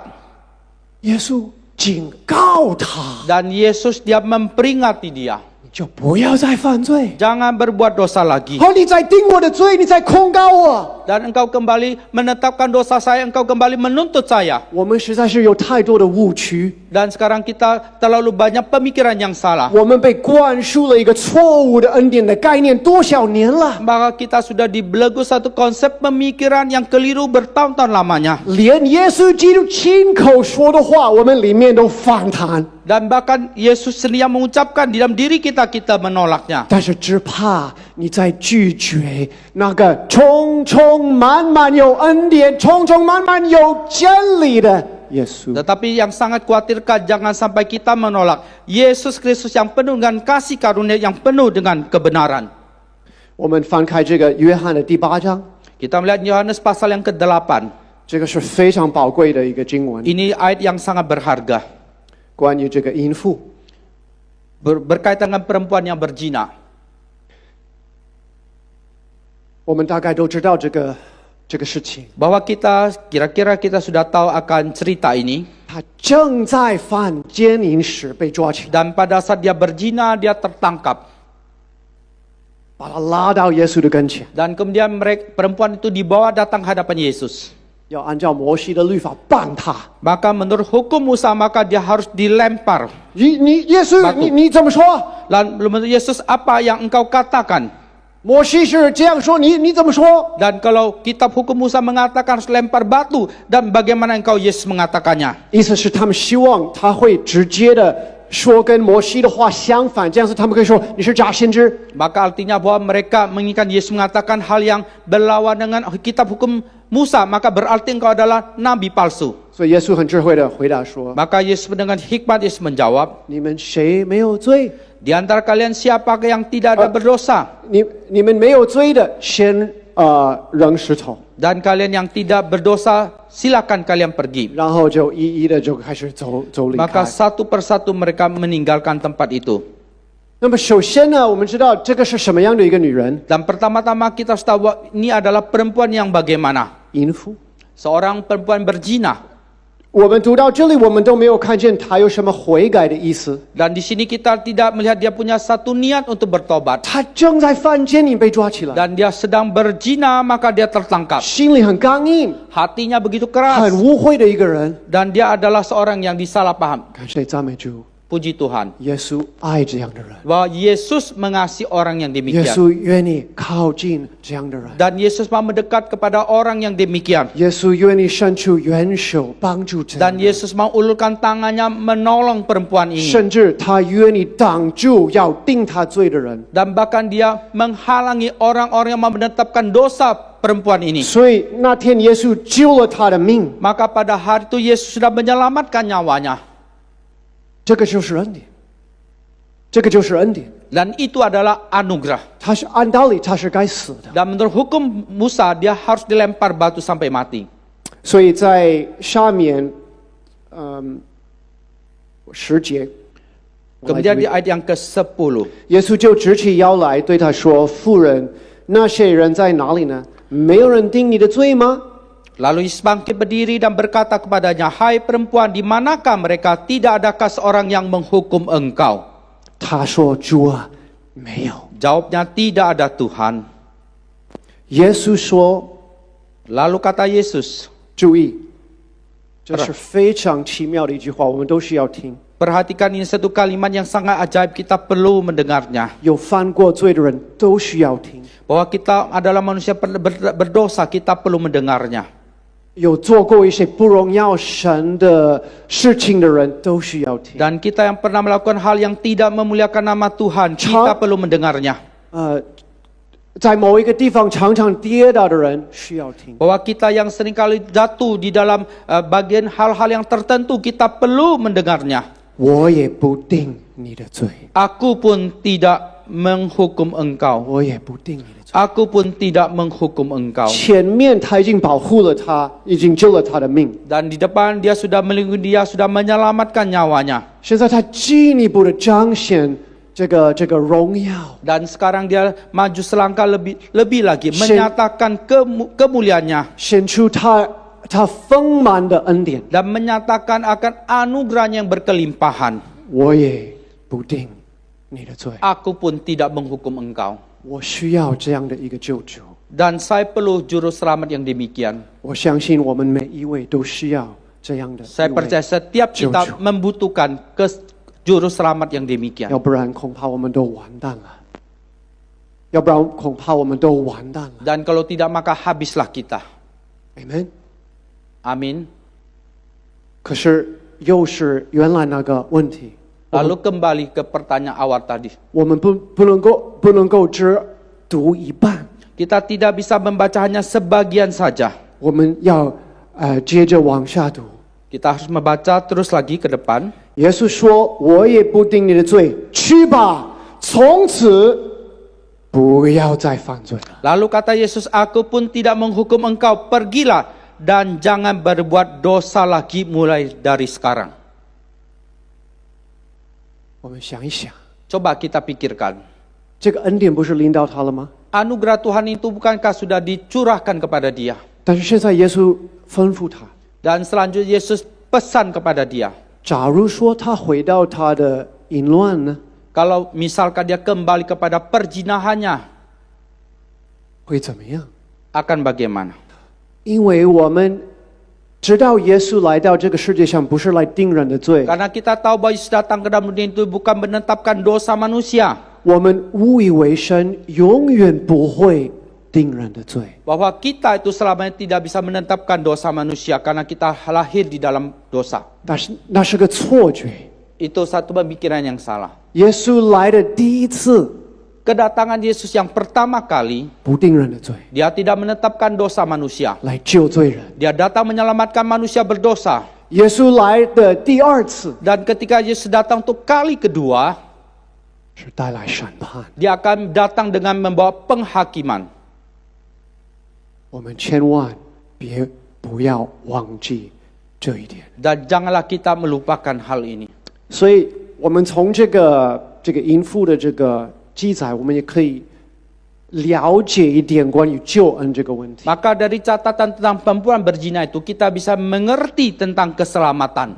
耶稣警告他， Dan Yesus dia memperingati dia. 你就不要再犯罪。 Jangan berbuat dosa lagi. 好，你在定我的罪，你在控告我。 Dan engkau kembali menetapkan dosa saya, engkau kembali menuntut saya. 我们实在是有太多的误区， Dan sekarang kita terlalu banyak pemikiran yang salah. 我们被灌输了一个错误的恩典的概念多少年了， Maka kita sudah dibelenggu satu konsep pemikiran yang keliru bertahun-tahun lamanya. 连耶稣基督亲口说的话，我们里面都反弹。 Dan bahkan Yesus sendiri yang mengucapkan di dalam diri kita, kita menolaknya. 但是只怕你在拒绝那个充充满满有恩典、充充满满有真理的耶稣。 Tetapi yang sangat khawatirkan jangan sampai kita menolak Yesus Kristus yang penuh dengan kasih karunia, yang penuh dengan kebenaran. 我们翻开这个约翰的第8章， Kita melihat Yohanes pasal yang ke-8. 这个是非常宝贵的一个经文， Ini ayat yang sangat berharga. 关于这个淫妇。 Berkaitan dengan perempuan yang berzina. 我们大概都知道这个事情， Bahwa kita kira-kira kita sudah tahu akan cerita ini. 他正在犯奸淫时被抓起来， Dan pada saat dia berzina, dia tertangkap. 把他拉到耶稣的跟前， Dan kemudian perempuan itu dibawa datang hadapan Yesus. 要按照摩西的律法办他。 Maka menurut hukum Musa, maka dia harus dilempar. 耶稣， Batu 你怎么说？ Lalu menurut Yesus, apa yang engkau katakan? 摩西是这样说，你怎么说？ Dan kalau kitab hukum Musa mengatakan harus lempar batu, dan bagaimana engkau Yesus mengatakannya? 意思是他们希望他会直接的说跟摩西的话相反，这样子他们可以说你是假先知。 Maka artinya bahwa mereka menginginkan Yesus mengatakan hal yang berlawan dengan kitab hukum Musa, maka berarti engkau adalah nabi palsu. 所以耶稣很智慧的回答说 Maka Yesus dengan hikmat Yesus menjawab,：“ 你们谁没有罪？ Di antara kalian siapa yang tidak ada berdosa? 你们没有罪的，先扔石头。” Dan kalian yang tidak berdosa, silakan kalian pergi. 然后就一一的就开始走离 Maka 开。 satu persatu mereka meninggalkan tempat itu. 那么首先呢，我们知道这个是什么样的一个女人？ Dan pertama-tama kita harus tahu bahwa ini adalah perempuan yang bagaimana? 淫妇。 Seorang perempuan berzina. 我们读到这里，我们都没有看见她有什么悔改的意思。 Dan di sini kita tidak melihat dia punya satu niat untuk bertobat. 她正在犯奸淫被抓起来， Dan dia sedang berzina, maka dia tertangkap. 心里很刚硬、 Hatinya begitu keras. 很污秽的一个人。 Dan dia adalah seorang yang disalahpaham. 感谢赞美主， Puji Tuhan. 耶稣爱这样的人， Bahwa Yesus mengasihi orang yang 耶 demikian. 稣愿意靠近这样的人， Dan Yesus mau mendekat kepada orang yang demikian. 耶稣愿意伸出援手帮助这样 Dan 的人， Yesus mau ulurkan tangannya menolong perempuan ini. 甚至他愿意挡住要定他罪的人。 Dan bahkan dia menghalangi orang-orang yang mau menetapkan dosa perempuan ini. 所以那天耶稣救了他的命， Maka pada hari itu Yesus sudah menyelamatkan nyawanya. 这个就是恩典，这个就是恩典。 Dan itu adalah anugerah. 他是按道理他是该死的， Dan menurut hukum Musa, dia harus dilempar batu sampai mati. 所以在下面10节， Kemudian di ayat yang ke-10. 耶稣就直起腰来对他说：“妇人，那些人在哪里呢？没有人定你的罪吗？” Lalu Yesus bangkit berdiri dan berkata kepadanya, "Hai perempuan, di manakah mereka? Tidak adakah seorang yang menghukum engkau?" 他说：“主啊，没有。 Jawabnya, "Tidak ada Tuhan." ”耶稣说 Lalu kata Yesus,：“ 注意，这是非常奇妙的一句话，我们都需要听。 perhatikan ini satu kalimat yang sangat ajaib, kita perlu mendengarnya. 有犯过罪的人都需要听， Bahwa kita adalah manusia berdosa, kita perlu mendengarnya. 有做过一些不荣耀神的事情的人都需要听。 Dan kita yang pernah melakukan hal yang tidak memuliakan nama Tuhan, kita perlu mendengarnya. 在某一个地方常常跌倒的人需要听。 Bahwa kita yang seringkali jatuh di dalam bagian hal-hal yang tertentu, kita perlu mendengarnya. 我也不定你的罪， Aku pun tidak menghukum engkau. 我也不定你的罪。 Aku pun tidak menghukum engkau. 前面他已经保护了他，已经救了他的命， Dan di depan dia sudah melindungi dia, sudah menyelamatkan nyawanya. 现在他进一步的彰显这个荣耀， Dan sekarang dia maju selangkah lebih lagi, menyatakan kemuliaannya 显出他丰满的恩典。 dan menyatakan akan anugerahnya yang berkelimpahan. 我也不定你的罪， Aku pun tidak menghukum engkau. 我需要这样的一个救主。 Dan saya perlu juru selamat yang demikian. 我相信我们每一位都需要这样的一 Saya 位， percaya setiap kita membutuhkan juru selamat yang demikian. 要不然恐怕我们都完蛋了。要不然恐怕我们都完蛋了。 Dan kalau tidak maka habislah kita. Amen。 Amin. 可是又是原来那个问题， Lalu kembali ke pertanyaan awal tadi. 我们不能够只读一半， Kita tidak bisa membaca hanya sebagian saja. 我们要接着往下读。 Kita harus membaca terus lagi ke depan. 耶稣说：“我也不定你的罪，去吧，从此不要再犯罪了。” Lalu kata Yesus, aku pun tidak menghukum engkau, pergilah dan jangan berbuat dosa lagi mulai dari sekarang. 我们想一想， Coba kita pikirkan. 这个恩典不是临到他了吗？ Anugerah Tuhan itu bukankah sudah dicurahkan kepada dia? 但是现在耶稣吩咐他， Dan selanjutnya Yesus pesan kepada dia. 假如说他回到他的淫乱呢， Kalau misalkan dia kembali kepada perzinahannya, 会怎么样？ akan bagaimana? 因为我们知道耶稣来到这个世界上不是来定人的罪， Karena kita tahu bahwa Yesus datang ke dalam dunia itu bukan menetapkan dosa manusia. 我们无以为生，永远不会定人的罪。 Bahwa kita itu selamanya tidak bisa menetapkan dosa manusia karena kita lahir di dalam dosa. 那是个错觉。 Itu satu pemikiran yang salah. 耶稣来的第一次 Kedatangan Yesus yang pertama kali, 不定人的罪， dia tidak menetapkan dosa manusia. 来救罪人。 Dia datang menyelamatkan manusia berdosa. 耶稣来的第二次 Dan ketika Yesus datang untuk kali kedua, 是带来审判。 dia akan datang dengan membawa penghakiman. 我们千万不要忘记这一点。 Dan janganlah kita melupakan hal ini. 所以，我们从这个淫妇的这个记载，我们也可以了解一点关于救恩这个问题。 Maka dari catatan tentang perempuan berzina itu kita bisa mengerti tentang keselamatan.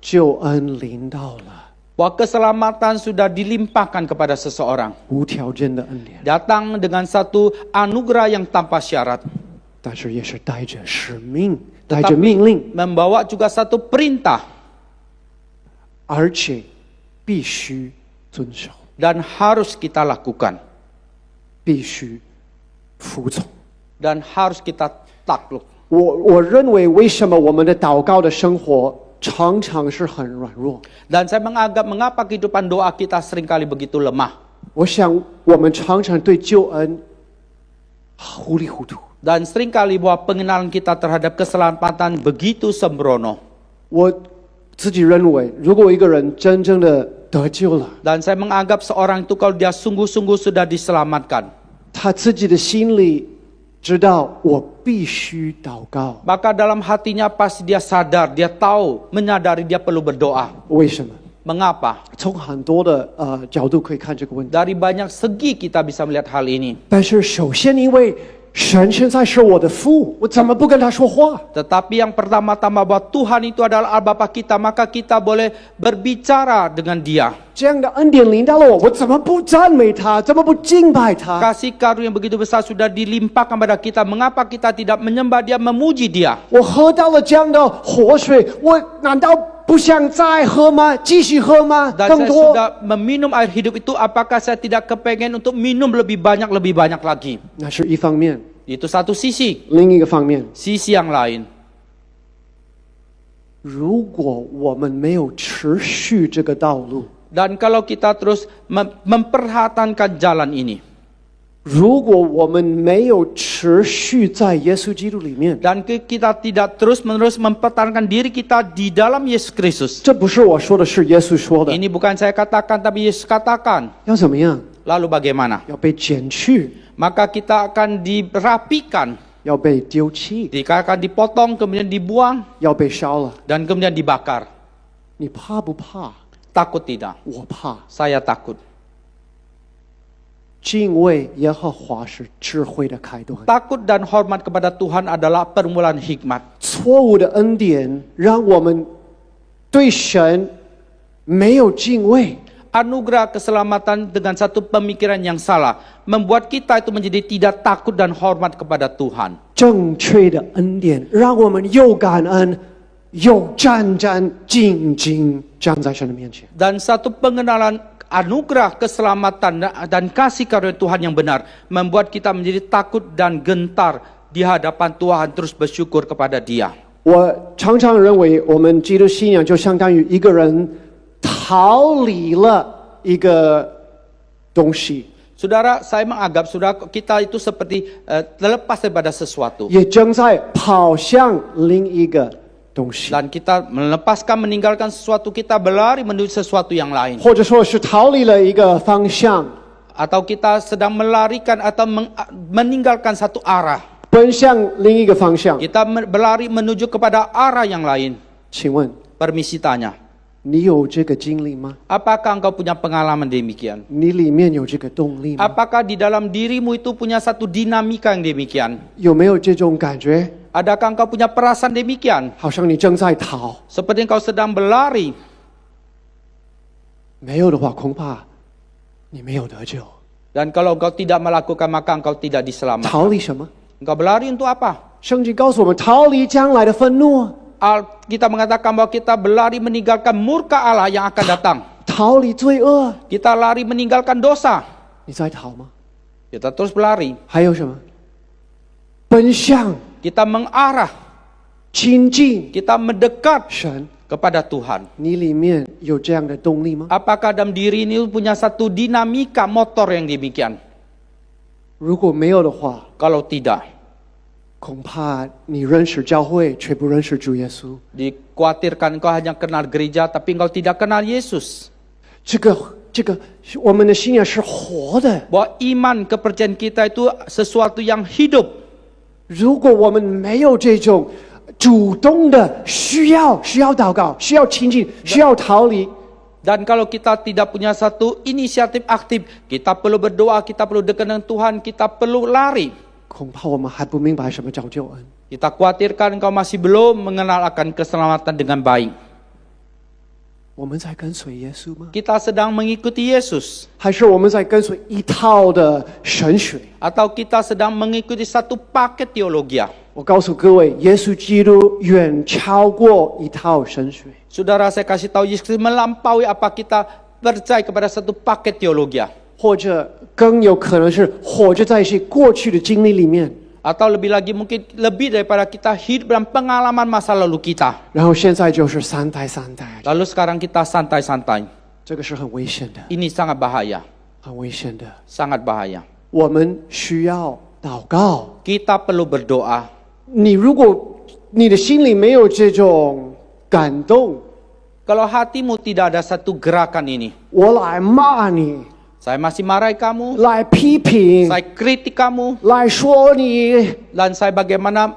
救恩临到了， Bahwa keselamatan sudah dilimpahkan kepada seseorang. 无条件的恩典， Datang dengan satu anugerah yang tanpa syarat. 但是也是带着使命，带着命令， Membawa juga satu perintah. 而且必须遵守， Dan harus kita lakukan. 必须服从。 Dan harus kita takluk. 我认为，为什么我们的祷告的生活常常是很软弱？ Dan saya menganggap mengapa kehidupan doa kita seringkali begitu lemah. 我想，我们常常对救恩糊里糊涂。 Dan seringkali bahwa pengenalan kita terhadap keselamatan begitu sembrono. 我自己认为，如果一个人真正的得救了， Dan saya menganggap seorang itu kalau dia sungguh-sungguh sudah diselamatkan, 他自己的心里知道我必须祷告。 maka dalam hatinya pasti dia sadar, dia tahu, menyadari dia perlu berdoa. 为什么？ Mengapa? 从很多的角度可以看这个问题。 Dari banyak segi kita bisa melihat hal ini. 但是首先，因为神现在是我的父，我怎么不跟他说话？ Tetapi yang pertama-tama bahwa Tuhan itu adalah Allah Bapa kita, maka kita boleh berbicara dengan Dia. 这样的恩典临到了我，我怎么不赞美他？怎么不敬拜他？ Kasih karunia yang begitu besar sudah dilimpahkan pada kita. Mengapa kita tidak menyembah Dia, memuji Dia? 我喝到了这样的活水，我难道不想再喝吗？继续喝吗？ Dan 更 saya 多？ sudah meminum air hidup itu, apakah saya tidak kepengen untuk minum lebih banyak lagi? 那是一方面， Itu satu sisi. 另一个方面， Sisi yang lain, 如果我们没有持续这个道路， dan kalau kita terus memperhatikan jalan ini, 如果我们没有持续在耶稣基督里面， dan kita tidak terus-menerus mempertahankan diri kita di dalam Yesus Kristus. 这不是我说的，是耶稣说的。 Ini bukan saya katakan, tapi Yesus katakan. 要怎么样？ Lalu bagaimana? 要被剪去， Maka kita akan dirapikan, 要被丢弃， akan dipotong, kemudian dibuang, 要被烧了。 dan kemudian dibakar. 你怕不怕？ Takut tidak? 我怕。 Saya takut. 敬畏耶和华是智慧的开端。 Takut dan hormat kepada Tuhan adalah permulaan hikmat. 错误的恩典让我们对神没有敬畏， Anugerah keselamatan dengan satu pemikiran yang salah membuat kita itu menjadi tidak takut dan hormat kepada Tuhan. 正确的恩典让我们又感恩又战战兢兢站在神的面前。 Dan satu pengenalan anugerah keselamatan dan kasih karunia Tuhan yang benar membuat kita menjadi takut dan gentar di hadapan Tuhan, terus bersyukur kepada Dia. 我常常认为，我们基督信仰就相当于一个人逃离了一个东西， Saudara, saya menganggap saudara kita itu seperti terlepas daripada sesuatu. 也正在跑向另一个东西， Dan kita melepaskan, meninggalkan sesuatu, kita berlari menuju sesuatu yang lain. 或者说是逃离了一个方向， Atau kita sedang melarikan atau meninggalkan satu arah. 奔向另一个方向。 Kita berlari menuju kepada arah yang lain. 请问 Permisi tanya, 你有这个经历吗？ apakah engkau punya pengalaman demikian? 你里面有这个动力吗？ Apakah di dalam dirimu itu punya satu dinamika yang demikian? 有没有这种感觉？ Adakah engkau punya perasaan demikian? 好像你正在逃， Seperti engkau sedang berlari. 没有的话，恐怕你没有得救。 Dan kalau engkau tidak melakukan, maka engkau tidak diselamatkan. 逃离什么？ Engkau berlari untuk apa? 圣经告诉我们，逃离将来的愤怒， Kita mengatakan bahwa kita berlari meninggalkan murka Allah yang akan datang. 逃离罪恶。 Kita lari meninggalkan dosa. 你在逃吗？ Kita terus berlari. 还有什么？奔向、 Kita mengarah. 亲近 Kita mendekat 神。 kepada Tuhan. 你里面有这样的动力吗？ Apakah dalam diri ini punya satu dinamika motor yang demikian? 如果没有的话， Kalau tidak, 恐怕你认识教会，却不认识主耶稣。 dikhawatirkan engkau hanya kenal gereja, tapi engkau tidak kenal Yesus. 这个，我们的信仰是活的。 Bahwa iman kepercayaan kita itu sesuatu yang hidup. 如果我们没有这种主动的需要祷告，需要亲近，需要逃离， Dan kalau kita tidak punya satu inisiatif aktif, kita perlu berdoa, kita perlu dekat dengan Tuhan, kita perlu lari. 恐怕我们还不明白什么叫救恩。 Kita khawatirkan engkau masih belum mengenal akan keselamatan dengan baik. 我们在跟随耶稣吗？ Kita sedang mengikuti Yesus. 还是我们在跟随一套的神学？ Atau kita sedang mengikuti satu paket teologi. 我告诉各位，耶稣基督远超过一套神学。 Saudara, saya kasih tahu, Yesus melampaui apa kita percaya kepada satu paket teologi. 或者更有可能是活着在一些过去的经历里面， Atau lebih lagi mungkin lebih daripada kita hidup dalam pengalaman masa lalu kita. 然后现在就是三代， Lalu sekarang kita santai-santai. 这个是很危险的， Ini sangat bahaya. 很危险的。 Sangat bahaya. 我们需要祷告。 Kita perlu berdoa. 你如果你的心里没有这种感动， Kalau hatimu tidak ada satu gerakan ini. 我来骂你， Saya masih marahi kamu. 来批评， Saya kritik kamu. 来说你， Dan saya bagaimana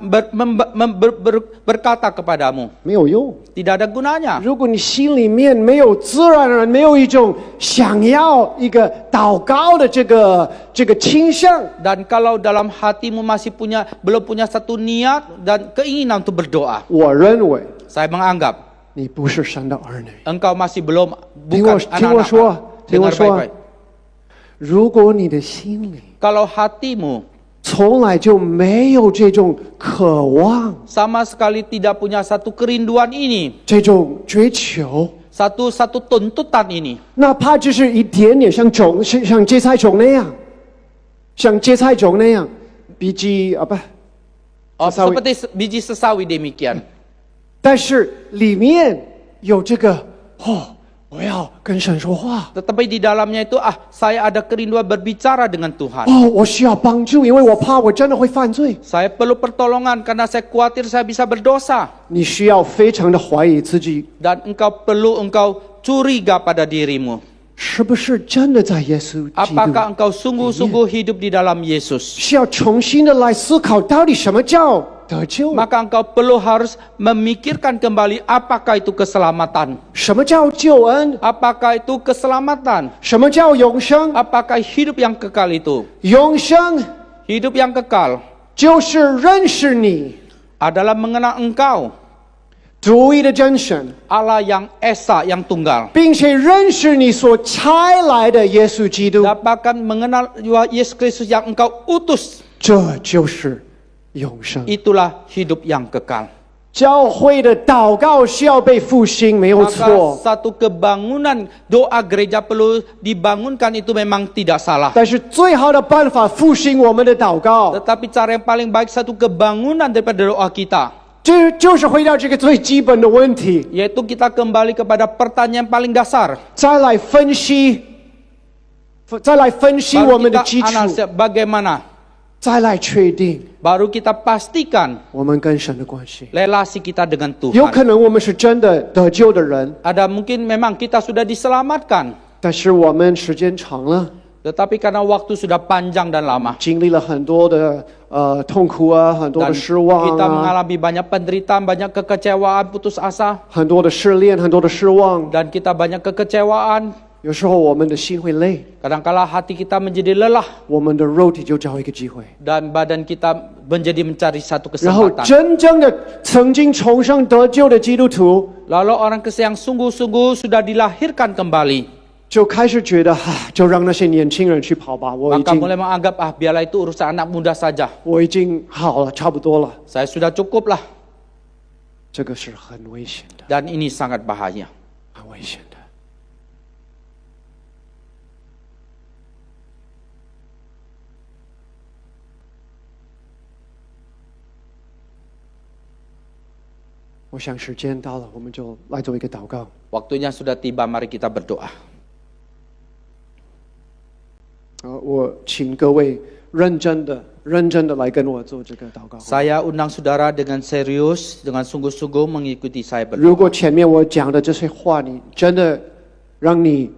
berkata kepadamu. 没有用。 Tidak ada gunanya. 如果你心里面没有自然而然没有一种想要一个祷告的这个倾向， Dan kalau dalam hatimu masih belum punya satu niat dan keinginan untuk berdoa. 我认为 Saya menganggap 你不是神的儿女。 engkau masih belum 听 bukan 我说， anak-anak. 听我 Dengar 说 baik-baik.，如果你的心里 Kalau hatimu 从来就没有这种渴望、 sama sekali tidak punya satu kerinduan ini, 这种追求， satu tuntutan ini, 哪怕只是一点点，像芥菜种那样，像芥菜种那样，比起不， Sesawi. seperti biji sesawi demikian. 但是里面有这个我要跟神说话。 Tetapi di dalamnya itu saya ada kerinduan berbicara dengan Tuhan. 我需要帮助，因为我怕我真的会犯罪。 Saya perlu pertolongan karena saya khawatir saya bisa berdosa. 你需要非常的怀疑自己， Dan engkau curiga pada dirimu. 是不是真的在耶稣基督？ Apakah engkau sungguh-sungguh hidup di dalam Yesus? 需要重新的来思考，到底什么叫得救。 maka engkau perlu harus memikirkan kembali apakah itu keselamatan. 什么叫救恩？ Apakah itu keselamatan? 什么叫永生？ Apakah hidup yang kekal itu? 永生 Hidup yang kekal 就是认识你 adalah mengenal engkau, 独一的真神， Allah yang esa, yang tunggal. 并且认识你所差来的耶稣基督， Dapatkan mengenal Yesus Kristus yang engkau utus. 这就是永生。 Itulah hidup yang kekal. 教会的祷告需要被复兴，没有 Maka 错。 satu kebangunan doa gereja perlu dibangunkan, itu memang tidak salah. 但是最好的办法复兴我们的祷告， Tetapi cara yang paling baik satu kebangunan daripada doa kita, 这就是回到这个最基本的问题， yaitu kita kembali kepada pertanyaan paling dasar. 再来分析我 Baru 们的 kita 基础， analisa bagaimana. 再来确定 Baru kita pastikan 我们跟神的关系。 relasi kita dengan 有 Tuhan. 可能我们是真的得救的人， Ada mungkin memang kita sudah diselamatkan, 但是我们时间长了， tetapi karena waktu sudah panjang dan lama, 经历了很多的痛苦啊，很多 dan 的失望 kita 啊， mengalami banyak penderitaan, banyak kekecewaan, putus asa, 很多的试炼，很多的失望。 dan kita banyak kekecewaan. 有时候我们的心会累， Kadangkala hati kita menjadi lelah 我们的肉体就找一个机会， dan badan kita menjadi mencari satu 然后 kesempatan. 真正的曾经重生得救的基督徒 Lalu orang yang sungguh-sungguh sudah dilahirkan kembali, 就开始觉得，就让那些年轻人去跑吧，我 maka mulai menganggap biarlah itu urusan anak muda saja. 已经好了，差不多了。 Saya sudah cukup lah. 这个是很危险的， Dan ini sangat bahaya. 很危险的。我想时间到了，我们就来做一个祷告。 Waktunya sudah tiba, mari kita berdoa. 我请各位认真的来跟我做这个祷告。 Saya undang saudara dengan serius, dengan sungguh-sungguh mengikuti saya 如 berdoa. 果前面我讲的这些话，你真的让你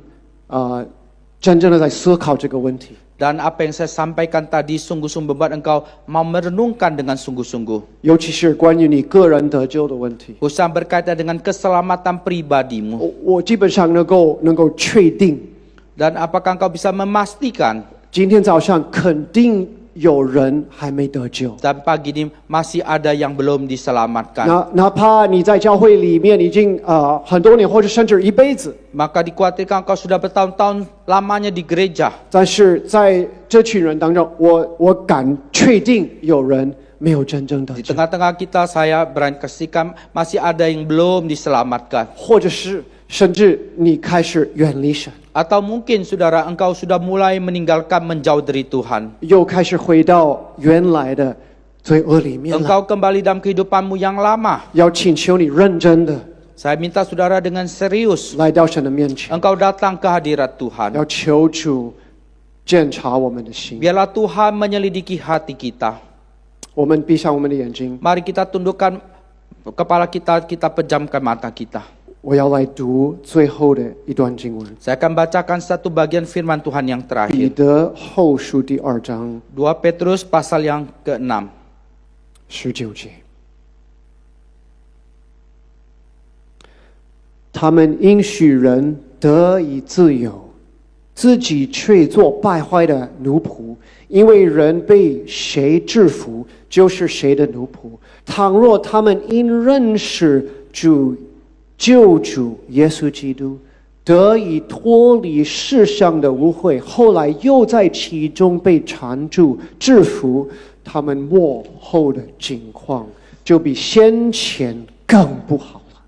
真正的在思考这个问题， Dan apa yang saya sampaikan tadi sungguh-sungguh membuat engkau mau merenungkan dengan sungguh-sungguh. 尤其是关于你个人得救的问题， Khususnya berkaitan dengan keselamatan pribadimu. 我基本上能够确定， Dan apakah engkau bisa memastikan 今天早上肯定有人还没得救。 dan pagi ini masih ada yang belum diselamatkan. 哪怕你在教会里面已经很多年，或者甚至一辈子， Maka dikhawatirkan engkau sudah bertahun-tahun lamanya di gereja. 但是在这群人当中，我敢确定有人没有真正得 Di 救， tengah-tengah kita saya berani kasihkan masih ada yang belum diselamatkan. 或者是甚至你开始远离神， Atau mungkin saudara engkau sudah mulai meninggalkan menjauh dari Tuhan. 又开始回到原来的罪恶里面了。 Engkau kembali dalam kehidupanmu yang lama. 要请求你认真的 Saya minta saudara dengan serius 来到神的面前， engkau datang ke hadirat Tuhan. 要求主检查我们的心。 Biarlah Tuhan menyelidiki hati kita. 我们闭上我们的眼睛， Mari kita tundukkan kepala kita, kita pejamkan mata kita. 我要来读最后的一段经文， Saya akan bacakan satu bagian firman Tuhan yang 彼 terakhir. 得后书第2章 2 Petrus pasal yang ke-6. 19节。他们应许人得以自由，自己却做败坏的奴仆，因为人被谁制服，就是谁的奴仆。倘若他们因认识救主耶稣基督，得以脱离世上的污秽，后来又在其中被缠住、制服，他们末后的境况就比先前更不好了。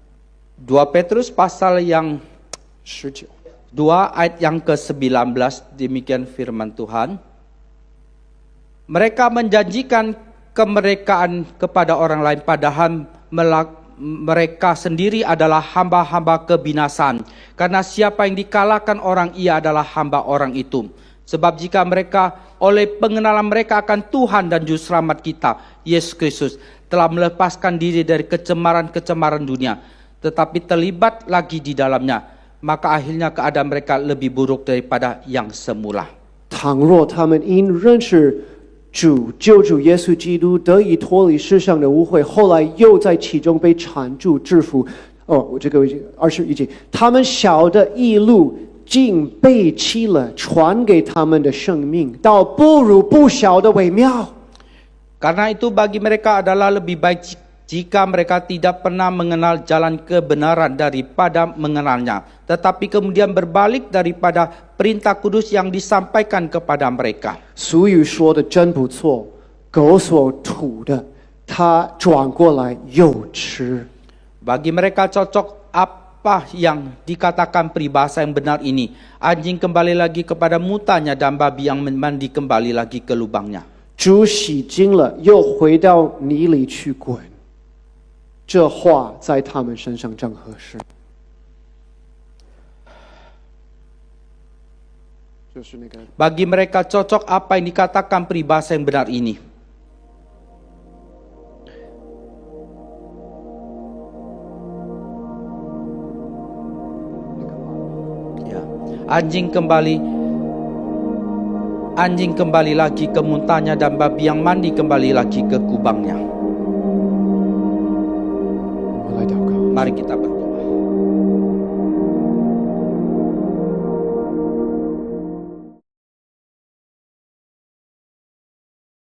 2 Petrus pasal yang 19 2 ayat yang ke-19, demikian firman Tuhan. Mereka menjanjikan kemerdekaan kepada orang lain, padahal mereka sendiri adalah hamba-hamba kebinasaan. Karena siapa yang dikalahkan orang, ia adalah hamba orang itu. Sebab jika mereka oleh pengenalan mereka akan Tuhan dan Juru Selamat kita, Yesus Kristus, telah melepaskan diri dari kecemaran-kecemaran dunia, tetapi terlibat lagi di dalamnya, maka akhirnya keadaan mereka lebih buruk daripada yang semula. 倘若他们因认识救主耶稣基督得以脱离世上的污秽，后来又在其中被缠住制服。这个21节，他们晓得义路竟背弃了传给他们的生命，倒不如不晓得为妙。 Karena itu bagi mereka adalah lebih baik jika mereka tidak pernah mengenal jalan kebenaran daripada mengenalnya, tetapi kemudian berbalik daripada perintah kudus yang disampaikan kepada mereka. 俗语说的真不错，狗所吐的，他转过来又吃。 Bagi mereka cocok apa yang dikatakan peribahasa yang benar ini. Anjing kembali lagi kepada mutanya dan babi yang mandi kembali lagi ke lubangnya. 猪洗净了，又回到泥里去滚。这话在他们身上正合适。就是那个 Bagi mereka cocok apa yang dikatakan peribahasa yang benar ini. Ya. Anjing kembali lagi ke muntahnya dan babi yang mandi kembali lagi ke kubangnya. Mari kita berdoa.